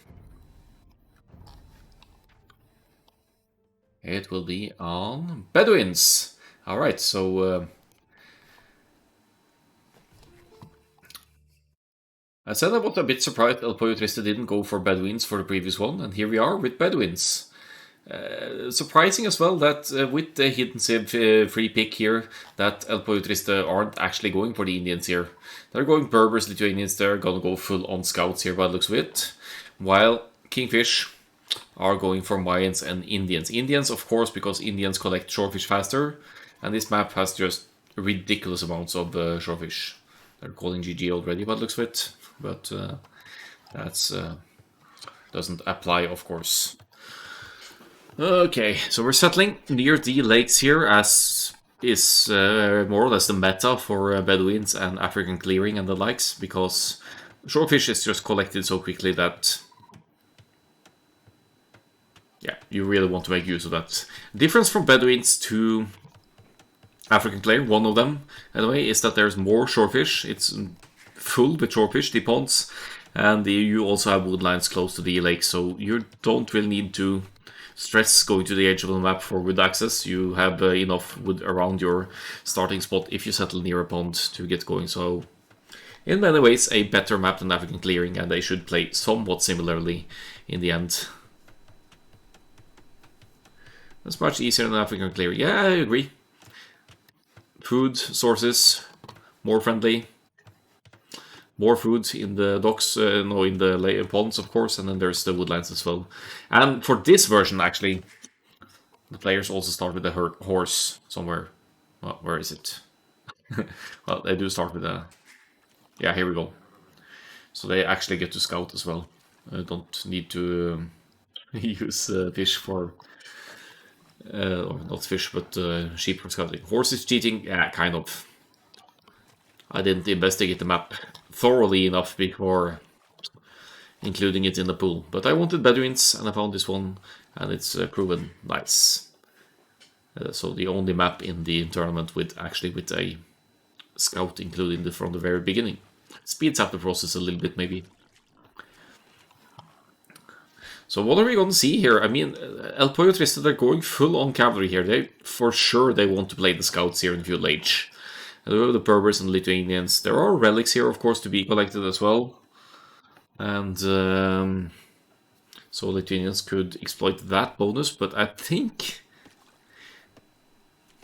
It will be on Bedouins. Alright, so I said I was a bit surprised El Pollo Triste didn't go for Bedouins for the previous one, and here we are with Bedouins. Surprising as well that with the hidden civ free pick here, that El Pollo Triste aren't actually going for the Indians here. They're going Berbers, Lithuanians, they're gonna go full on scouts here by the looks of it. While Kingfish are going for Mayans and Indians. Indians, of course, because Indians collect shorefish faster, and this map has just ridiculous amounts of shorefish. They're calling GG already by the looks of it, but that's doesn't apply, of course. Okay, so we're settling near the lakes here, as is more or less the meta for Bedouins and African clearing and the likes, because shorefish is just collected so quickly that, yeah, you really want to make use of that. Difference from Bedouins to African clearing, one of them anyway, is that there's more shorefish. It's full with shorefish, the ponds, and you also have woodlines close to the lake, so you don't really need to stress going to the edge of the map for wood access. You have enough wood around your starting spot if you settle near a pond to get going. So in many ways a better map than African clearing, and they should play somewhat similarly in the end. That's much easier than African clearing. Yeah, I agree. Food sources more friendly. more food in the docks, no, in the ponds, of course, and then there's the woodlands as well. And for this version, actually, the players also start with a horse somewhere. Well, where is it? Well, they do start with a... Yeah, here we go. So they actually get to scout as well. Don't need to use fish for... or not fish, but sheep for scouting. Horse is cheating? Yeah, kind of. I didn't investigate the map thoroughly enough before including it in the pool. But I wanted Bedouins, and I found this one, and it's proven nice. So the only map in the tournament with a scout included from the very beginning. Speeds up the process a little bit, maybe. So what are we going to see here? I mean, El Pollo Triste, they're going full on cavalry here. They want to play the scouts here in Feudal Age. And we have the Berbers and Lithuanians. There are relics here, of course, to be collected as well. And so Lithuanians could exploit that bonus, but I think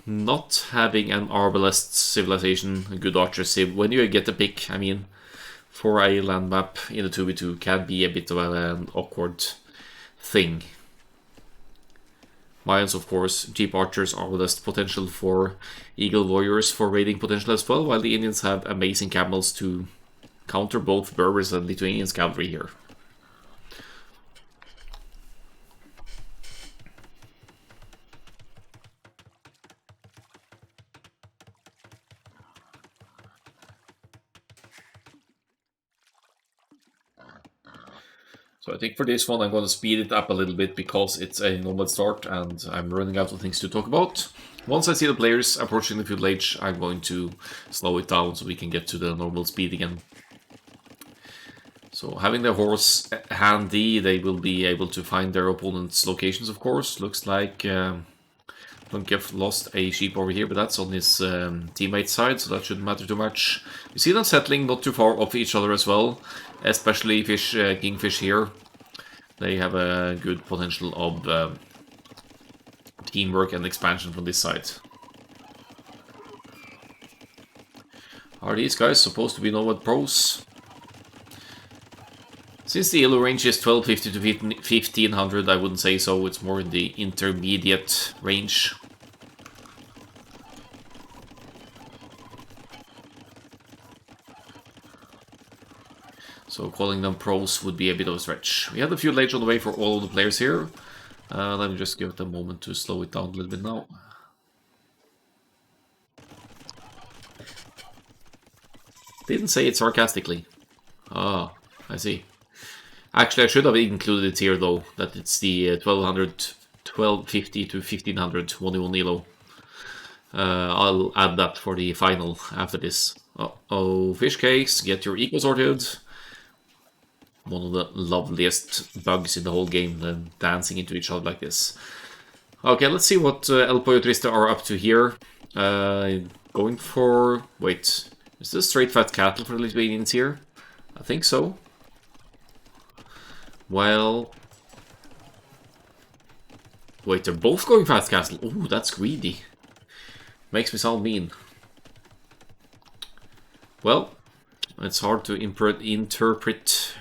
not having an arbalest civilization, a good archer civ, when you get a pick, I mean, for a land map in the 2v2 can be a bit of an awkward thing. Mayans, of course, cheap archers, arbalest potential for eagle warriors for raiding potential as well, while the Indians have amazing camels to counter both Berbers and Lithuanians cavalry here. So I think for this one I'm going to speed it up a little bit because it's a Nomad start and I'm running out of things to talk about. Once I see the players approaching the Feudal Age, I'm going to slow it down so we can get to the normal speed again. So having their horse handy, they will be able to find their opponent's locations, of course. Looks like Plunkef lost a sheep over here, but that's on his teammate's side, so that shouldn't matter too much. We see them settling not too far off each other as well, especially Kingfish here. They have a good potential of teamwork and expansion from this side. Are these guys supposed to be Nomad pros? Since the yellow range is 1250 to 1500, I wouldn't say so. It's more in the intermediate range. So calling them pros would be a bit of a stretch. We have the Feudal Age on the way for all of the players here. Let me just give it a moment to slow it down a little bit now. Didn't say it sarcastically. Ah, I see. Actually, I should have included it here, though, that it's the 1250 to 1500 1v1 elo. I'll add that for the final after this. Uh-oh, fish cakes, get your eco sorted. One of the loveliest bugs in the whole game, dancing into each other like this. Okay, let's see what El Pollo Triste are up to here. Going for... Wait, is this straight fat cattle for the Lithuanians here? I think so. Well... Wait, they're both going fast castle. Ooh, that's greedy. Makes me sound mean. Well, it's hard to interpret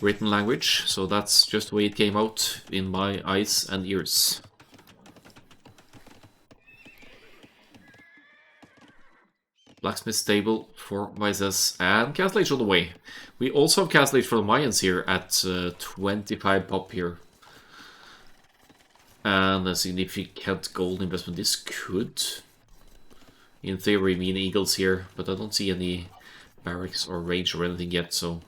written language, so that's just the way it came out in my eyes and ears. Blacksmith stable for Mises and Castle Age on the way. We also have Castle Age for the Mayans here at 25 pop here. And a significant gold investment. This could, in theory, mean eagles here, but I don't see any barracks or range or anything yet, so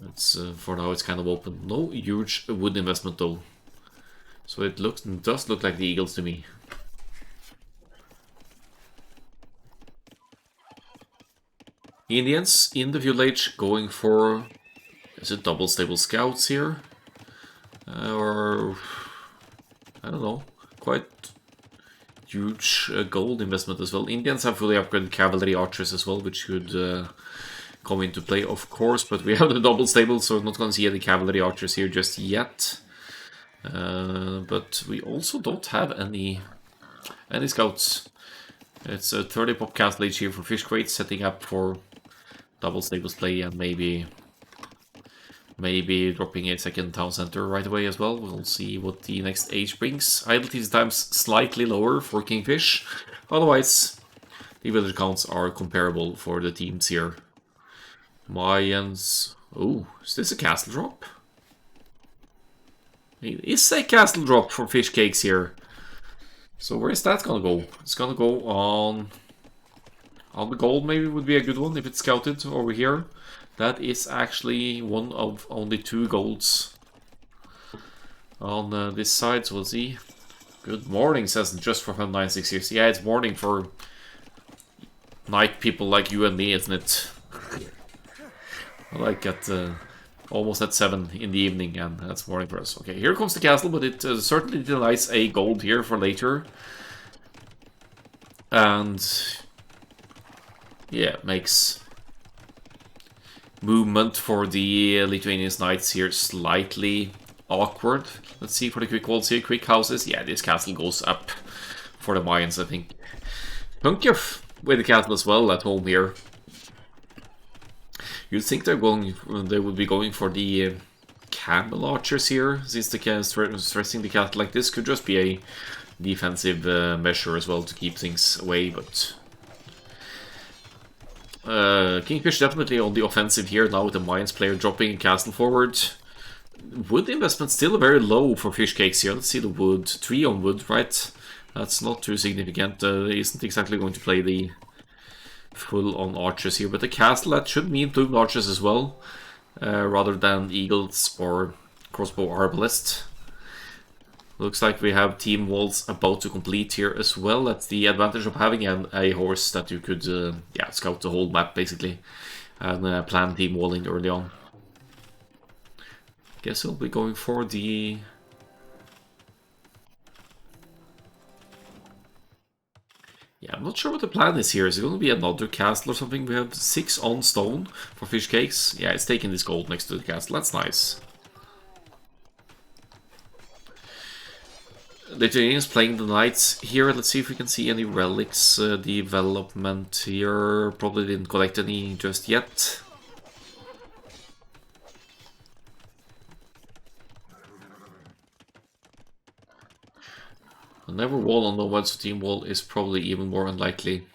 it's for now it's kind of open. No huge wood investment though, so it does look like the eagles to me. Indians in the Feudal Age going for, is it double stable scouts here? Or, I don't know, quite huge gold investment as well. Indians have fully upgraded cavalry archers as well, which could come into play, of course, but we have the double stable, so we're not going to see any cavalry archers here just yet. But we also don't have any scouts. It's a 30 pop Castle Age here for fish crates, setting up for double stables play and maybe dropping a second town center right away as well. We'll see what the next age brings. Idle times slightly lower for Kingfish. Otherwise, the village counts are comparable for the teams here. Mayans... Oh, is this a castle drop? It is a castle drop for fish cakes here. So where is that gonna go? It's gonna go on the gold, maybe would be a good one if it's scouted over here. That is actually one of only 2 golds on this side, so we'll see. Good morning, says Just for Fun 966. Yeah, it's morning for night people like you and me, isn't it? Like at almost at 7 in the evening, and that's morning for us. Okay, here comes the castle, but it certainly denies a gold here for later. And yeah, makes movement for the Lithuanian knights here slightly awkward. Let's see for the quick walls here, quick houses. Yeah, this castle goes up for the Mayans, I think. Punkyf with the castle as well at home here. You'd think they would be going for the camel archers here, since the stressing the castle like this could just be a defensive measure as well to keep things away, but Kingfish definitely on the offensive here now with the Mayans player dropping a castle forward. Wood investment still very low for fish cakes here. Let's see the wood. 3 on wood, right? That's not too significant. Isn't exactly going to play the full on archers here, but the castle, that should mean plumed archers as well, rather than eagles or crossbow arbalest. Looks like we have team walls about to complete here as well. That's the advantage of having a horse that you could scout the whole map basically and plan team walling early on. Guess we'll be going for the... Yeah, I'm not sure what the plan is here. Is it going to be another castle or something? We have 6 on stone for fish cakes. Yeah, it's taking this gold next to the castle. That's nice. Lithuanians playing the knights here. Let's see if we can see any relics development here. Probably didn't collect any just yet. A never wall on Nomad, so team wall is probably even more unlikely.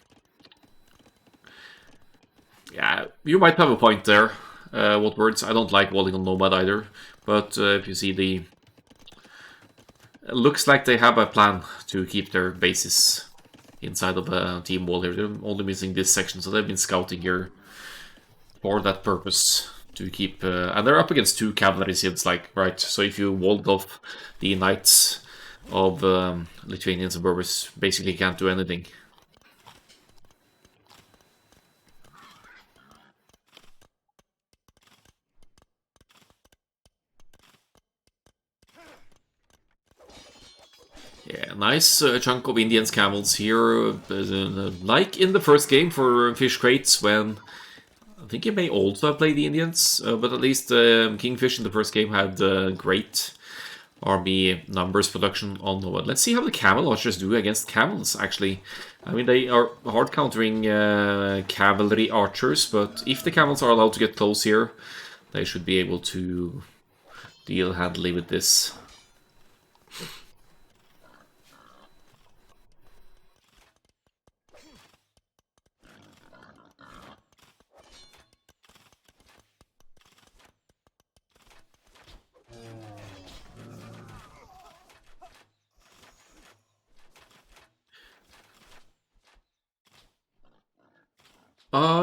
Yeah, you might have a point there. What words? I don't like walling on Nomad either. But if you see the... It looks like they have a plan to keep their bases inside of a team wall here. They're only missing this section, so they've been scouting here for that purpose. To keep... and they're up against 2 cavalry seeds, like, right? So if you walled off the knights of Lithuanians and Berbers, basically can't do anything. Yeah, nice chunk of Indians camels here, like in the first game for Fish Crates, when I think you may also have played the Indians, but at least Kingfish in the first game had great army numbers production on Nomad. Let's see how the camel archers do against camels, actually. I mean, they are hard countering cavalry archers, but if the camels are allowed to get close here, they should be able to deal handily with this.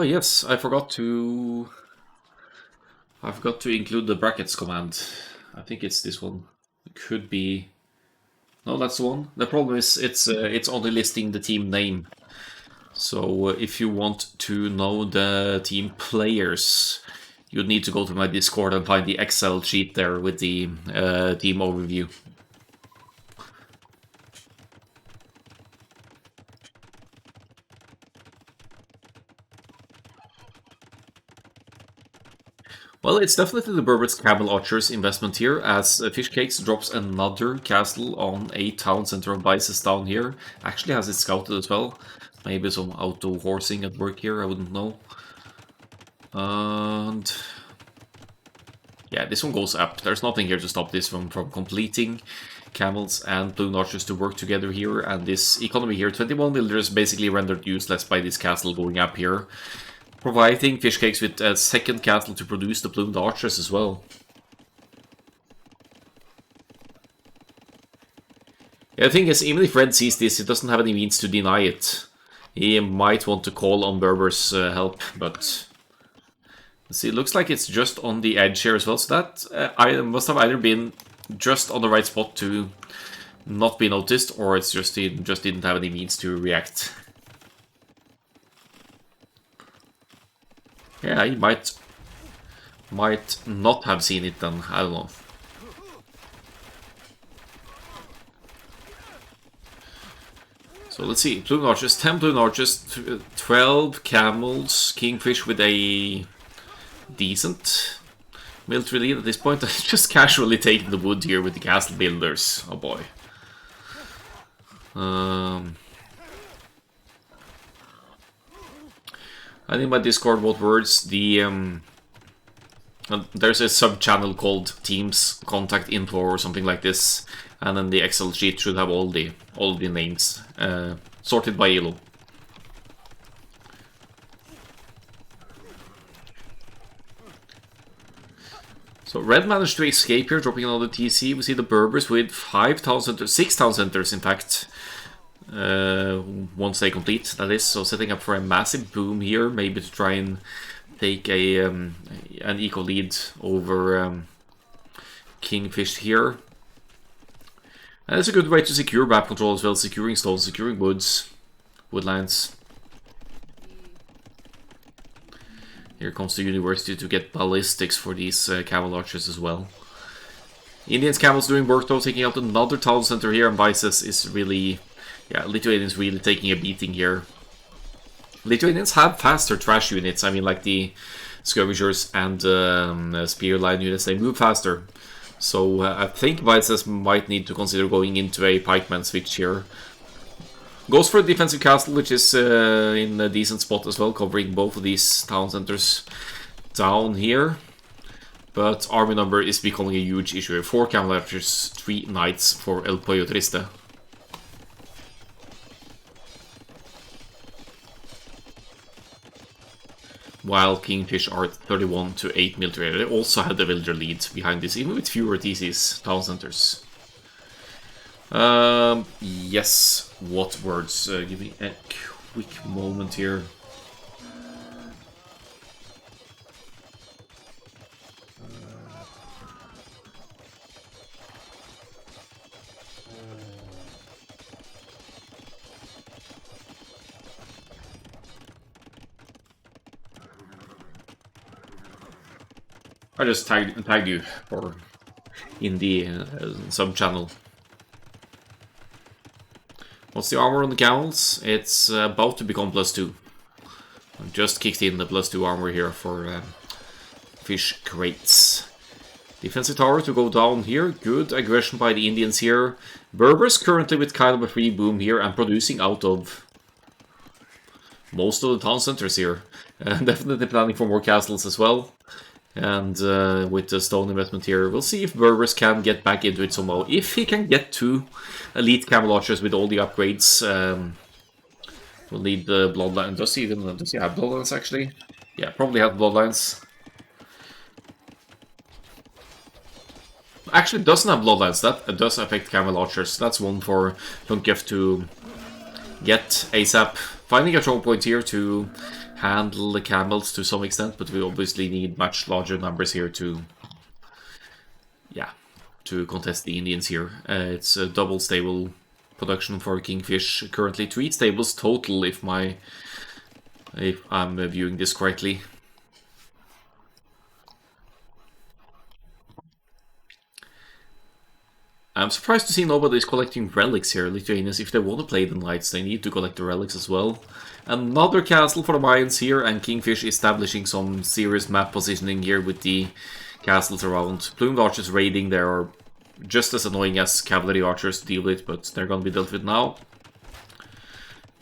Yes, I forgot to include the brackets command. I think it's this one. It could be... No, that's the one. The problem is it's only listing the team name. So if you want to know the team players, you'd need to go to my Discord and find the Excel sheet there with the team overview. Well, it's definitely the Berbert's Camel Archers investment here, as Fish Cakes drops another castle on a town center of Bices down here. Actually has it scouted as well. Maybe some auto horsing at work here, I wouldn't know. And yeah, this one goes up. There's nothing here to stop this from completing. Camels and balloon archers to work together here, and this economy here, 21 villagers basically rendered useless by this castle going up here. Providing fish cakes with a second castle to produce the balloon archers as well. Yeah, the thing is, even if Red sees this, he doesn't have any means to deny it. He might want to call on Berber's help, but... see, it looks like it's just on the edge here as well, so that I must have either been just on the right spot to not be noticed, or it's just he just didn't have any means to react. Yeah, he might not have seen it then, I don't know. So let's see, balloon archers, 10 balloon archers, 12 camels, Kingfish with a decent military lead at this point. Just casually taking the wood here with the castle builders. Oh boy. I think my Discord what words the there's a sub-channel called Teams Contact Info or something like this, and then the Excel sheet should have all the names sorted by elo. So Red managed to escape here, dropping another TC. We see the Berbers with 6 town centers, in fact, once they complete, that is. So setting up for a massive boom here, maybe to try and take an eco lead over Kingfish here. And it's a good way to secure map control as well, securing stones, securing woodlands. Here comes the university to get ballistics for these camel archers as well. Indians camels doing work though, taking out another town center here, and Vices is really... yeah, Lithuanians really taking a beating here. Lithuanians have faster trash units, I mean like the skirmishers and spear line units, they move faster. So I think Vices might need to consider going into a pikeman switch here. Goes for a defensive castle, which is in a decent spot as well, covering both of these town centers down here. But army number is becoming a huge issue. 4 camel archers, 3 knights for El Pollo Triste. While Kingfish are 31 to 8 military. They also have the villager lead behind this, even with fewer TCs, town centers. Yes, what words? Give me a quick moment here. I just tagged you for in the sub channel. What's the armor on the camels? It's about to become +2. I've just kicked in the +2 armor here for fish crates. Defensive tower to go down here. Good aggression by the Indians here. Berbers currently with kind of a free boom here and producing out of most of the town centers here. Definitely planning for more castles as well. And with the stone investment here, we'll see if Berbers can get back into it somehow. If he can get 2 elite camel archers with all the upgrades, we'll need the bloodline. Does he have bloodlines actually? Yeah, probably have bloodlines. Actually, doesn't have bloodlines. That does affect camel archers. That's one for Lunkef to get ASAP. Finding a strong point here to handle the camels to some extent, but we obviously need much larger numbers here to, yeah, to contest the Indians here. It's a double stable production for Kingfish. Currently 3 stables total, if I'm viewing this correctly. I'm surprised to see nobody's collecting relics here. Lithuanians, if they want to play the knights, they need to collect the relics as well. Another castle for the Mayans here, and Kingfish establishing some serious map positioning here with the castles around. Plumed archers raiding, they are just as annoying as cavalry archers to deal with, but they're going to be dealt with now.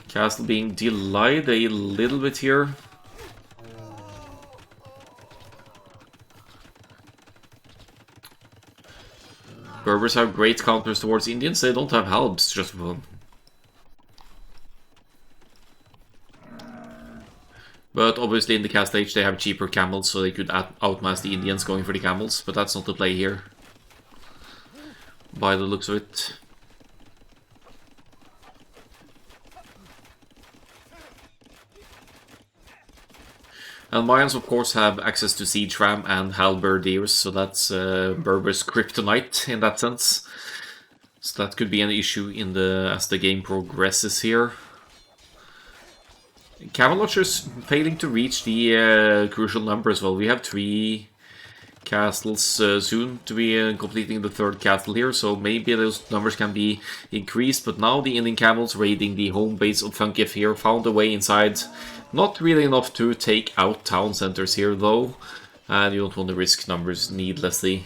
Castle being delayed a little bit here. Berbers have great counters towards Indians. They don't have halbs, just for fun. But obviously in the Castle Age they have cheaper camels, so they could outmass the Indians going for the camels. But that's not the play here, by the looks of it. And Mayans, of course, have access to siege ram and halberdiers, so that's Berber's kryptonite in that sense. So that could be an issue in as the game progresses here. Camel Archers failing to reach the crucial number as well. We have 3 castles soon to be completing the 3rd castle here, so maybe those numbers can be increased. But now the Indian Camels raiding the home base of Funkif here found a way inside. Not really enough to take out town centers here though, and you don't want to risk numbers needlessly.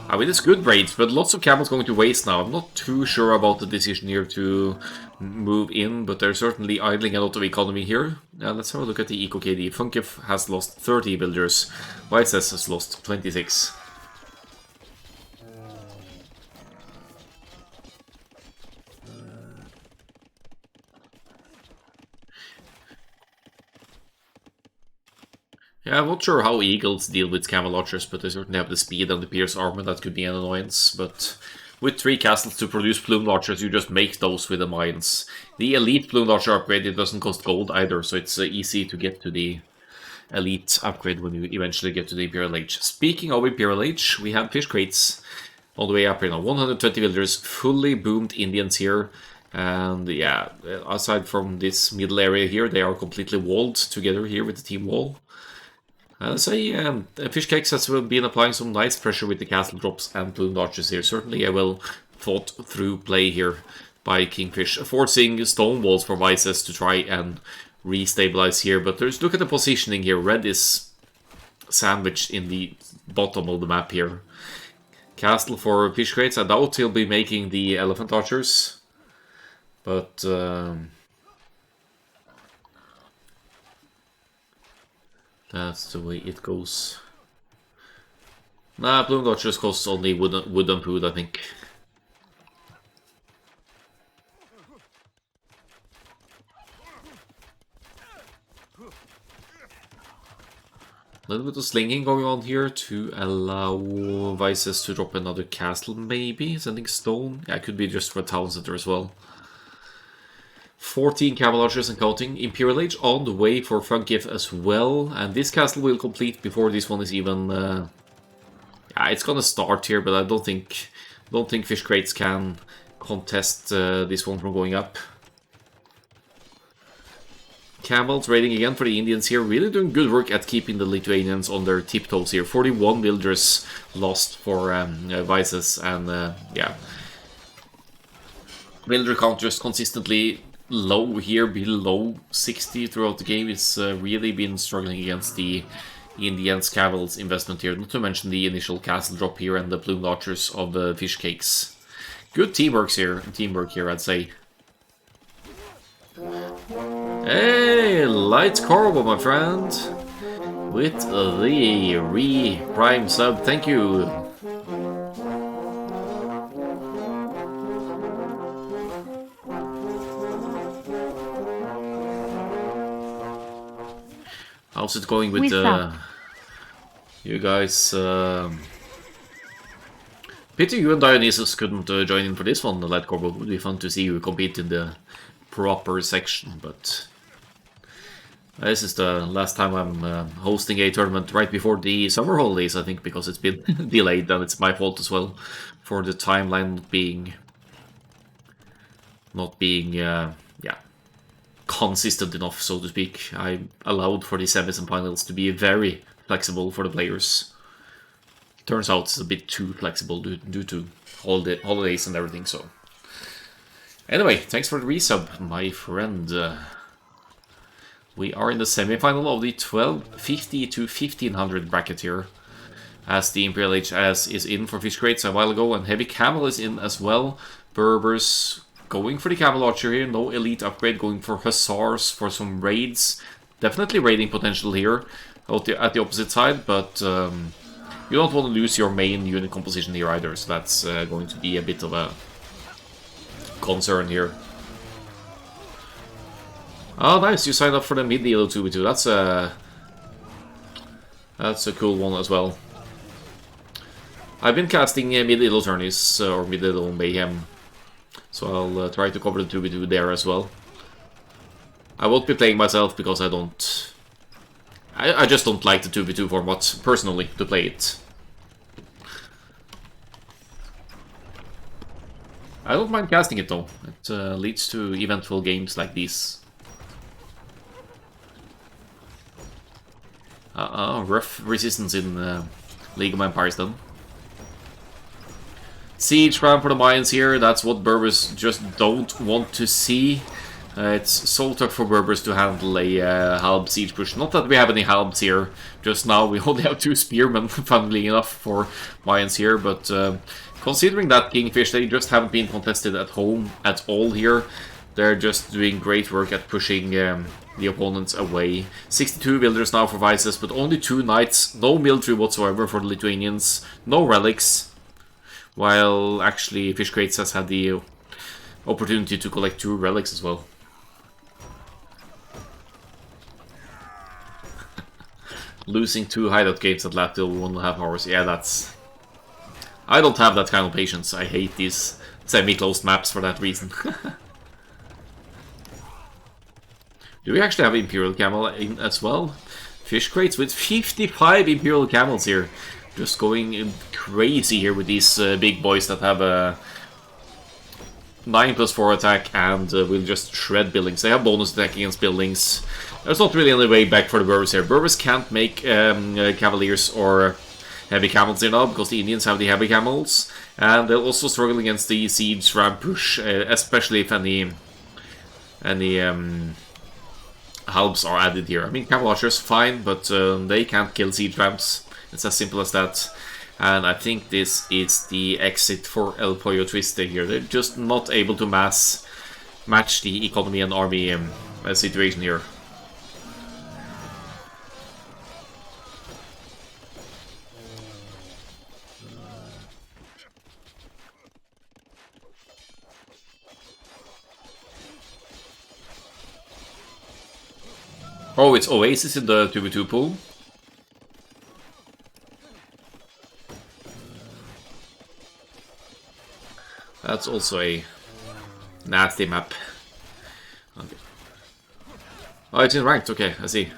I mean, it's good raids, but lots of camels going to waste now. I'm not too sure about the decision here to move in, but they're certainly idling a lot of economy here. Let's have a look at the Eco KD. Funkif has lost 30 villagers. Vices has lost 26. Yeah, I'm not sure how Eagles deal with Camel Archers, but they certainly have the speed and the Pierce armor. That could be an annoyance, but with 3 castles to produce Plumed Archers, you just make those with the mines. The Elite Plumed Archer upgrade, it doesn't cost gold either, so it's easy to get to the Elite upgrade when you eventually get to the Imperial Age. Speaking of Imperial Age, we have fish crates all the way up here now. 120 villagers, fully boomed Indians here. And yeah, aside from this middle area here, they are completely walled together here with the team wall. So Fish Cakes has been applying some nice pressure with the castle drops and plumed archers here. Certainly a well thought through play here by Kingfish, forcing stone walls for Vices to try and restabilize here. But look at the positioning here. Red is sandwiched in the bottom of the map here. Castle for Fish Crates. I doubt he'll be making the elephant archers, but that's the way it goes. Nah, Plumed Archers costs only wooden food, I think. A little bit of slinging going on here to allow Vices to drop another castle, maybe? Sending stone? Yeah, it could be just for a town center as well. 14 Camel Archers and counting. Imperial Age on the way for Funkif as well. And this castle will complete before this one is even... yeah, it's gonna start here, but I don't think Fish Crates can contest this one from going up. Camels raiding again for the Indians here. Really doing good work at keeping the Lithuanians on their tiptoes here. 41 villagers lost for Vices, and yeah. Villager count just consistently low here, below 60 throughout the game. It's really been struggling against the Indians' Caval's investment here, not to mention the initial castle drop here and the plumed archers of the Fish Cakes. Good teamwork here, I'd say. Hey, Light Corvo, my friend, with the Prime sub, thank you. How's it going with you guys? Pity you and Dionysus couldn't join in for this one, Light Corvo. It would be fun to see you compete in the proper section, but this is the last time I'm hosting a tournament right before the summer holidays, I think, because it's been delayed, and it's my fault as well for the timeline not being yeah, consistent enough, so to speak. I allowed for the semis and finals to be very flexible for the players. Turns out it's a bit too flexible due to holidays and everything, so. Anyway, thanks for the resub, my friend. We are in the semi-final of the 1250 to 1500 bracket here. as the Imperial HS is in for fish crates a while ago, and Heavy Camel is in as well. Berbers going for the Camel Archer here, no elite upgrade, going for Hussars for some raids. Definitely raiding potential here at the opposite side, but you don't want to lose your main unit composition here either, so that's going to be a bit of a concern here. Oh, nice, you signed up for the mid-elo 2v2, that's a cool one as well. I've been casting mid-elo tourneys, or mid-elo mayhem, so I'll try to cover the 2v2 there as well. I won't be playing myself because I don't... I just don't like the 2v2 format, personally, to play it. I don't mind casting it though, it leads to eventful games like these. Rough resistance in League of Empires then. Siege ram for the Mayans here, that's what Berbers just don't want to see. It's so tough for Berbers to handle a Halb siege push. Not that we have any Halbs here, just now we only have 2 Spearmen, funnily enough, for Mayans here, but considering that Kingfish, they just haven't been contested at home at all here. They're just doing great work at pushing the opponents away. 62 villagers now for Vices, but only 2 knights, no military whatsoever for the Lithuanians, no relics. While actually Fish Crates has had the opportunity to collect 2 relics as well. Losing 2 hideout games at Latil 1.5 hours, yeah, that's... I don't have that kind of patience, I hate these semi-closed maps for that reason. Do we actually have Imperial Camel in as well? Fish Crates with 55 Imperial Camels here. Just going crazy here with these big boys that have a 9+4 attack and will just shred buildings. They have bonus attack against buildings. There's not really any way back for the Berbers here. Berbers can't make Cavaliers or Heavy Camels here now because the Indians have the Heavy Camels. And they'll also struggle against the Siege Ram push, especially if any Halbs are added here. I mean, Camel Archers, fine, but they can't kill Siege Rams. It's as simple as that. And I think this is the exit for El Pollo Triste here. They're just not able to match the economy and army situation here. Oh, it's Oasis in the 2v2 pool. That's also a nasty map. Okay. Oh, it's in ranked, okay, I see.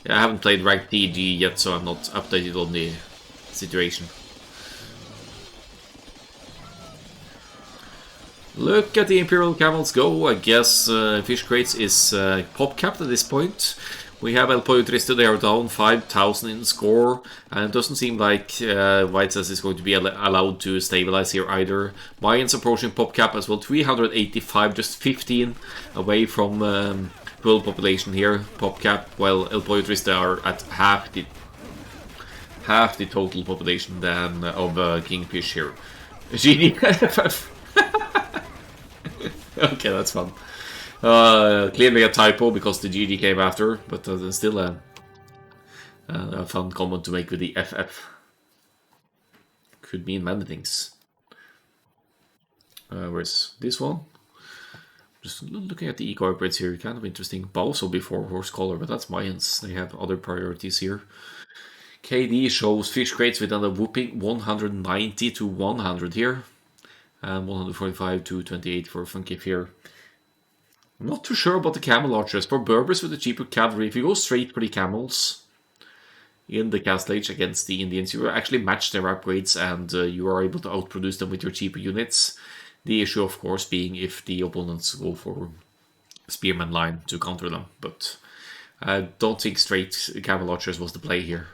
Yeah, I haven't played ranked TG yet, so I'm not updated on the situation. Look at the Imperial Camels go. I guess Fish Crates is pop-capped at this point. We have El Pollo Triste, they are down 5,000 in score, and it doesn't seem like Whitesass is going to be allowed to stabilize here either. Mayans approaching pop cap as well, 385, just 15 away from world population here, pop cap, while El Pollo Triste are at half the total population than of Kingfish here. GDFF. Okay, that's fun. Clearly a typo because the GG came after, but still a fun comment to make with the FF. Could mean many things. Where's this one? Just looking at the eco upgrades here, kind of interesting. Balso before Horse Collar, but that's Mayans. They have other priorities here. KD shows Fish Crates with a whooping 190 to 100 here. And 145 to 28 for Funky here. I'm not too sure about the Camel Archers. For Berbers with the cheaper cavalry, if you go straight for the Camels in the Castle Age against the Indians, you actually match their upgrades and you are able to outproduce them with your cheaper units. The issue, of course, being if the opponents go for Spearman line to counter them. But I don't think straight Camel Archers was the play here.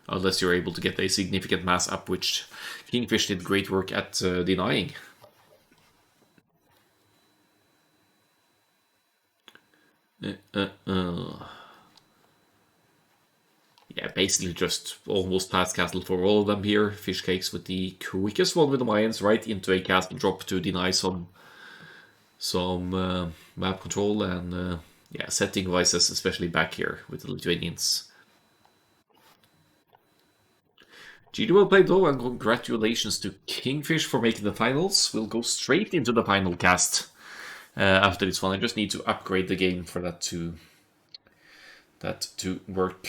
Unless you're able to get a significant mass up, which Kingfish did great work at denying. Yeah, basically just almost past castle for all of them here. Fish cakes with the quickest one with the mines, right into a castle drop to deny some map control and yeah, setting devices, especially back here with the Lithuanians. GG well played though, and congratulations to Kingfish for making the finals. We'll go straight into the final cast after this one. I just need to upgrade the game for that to work.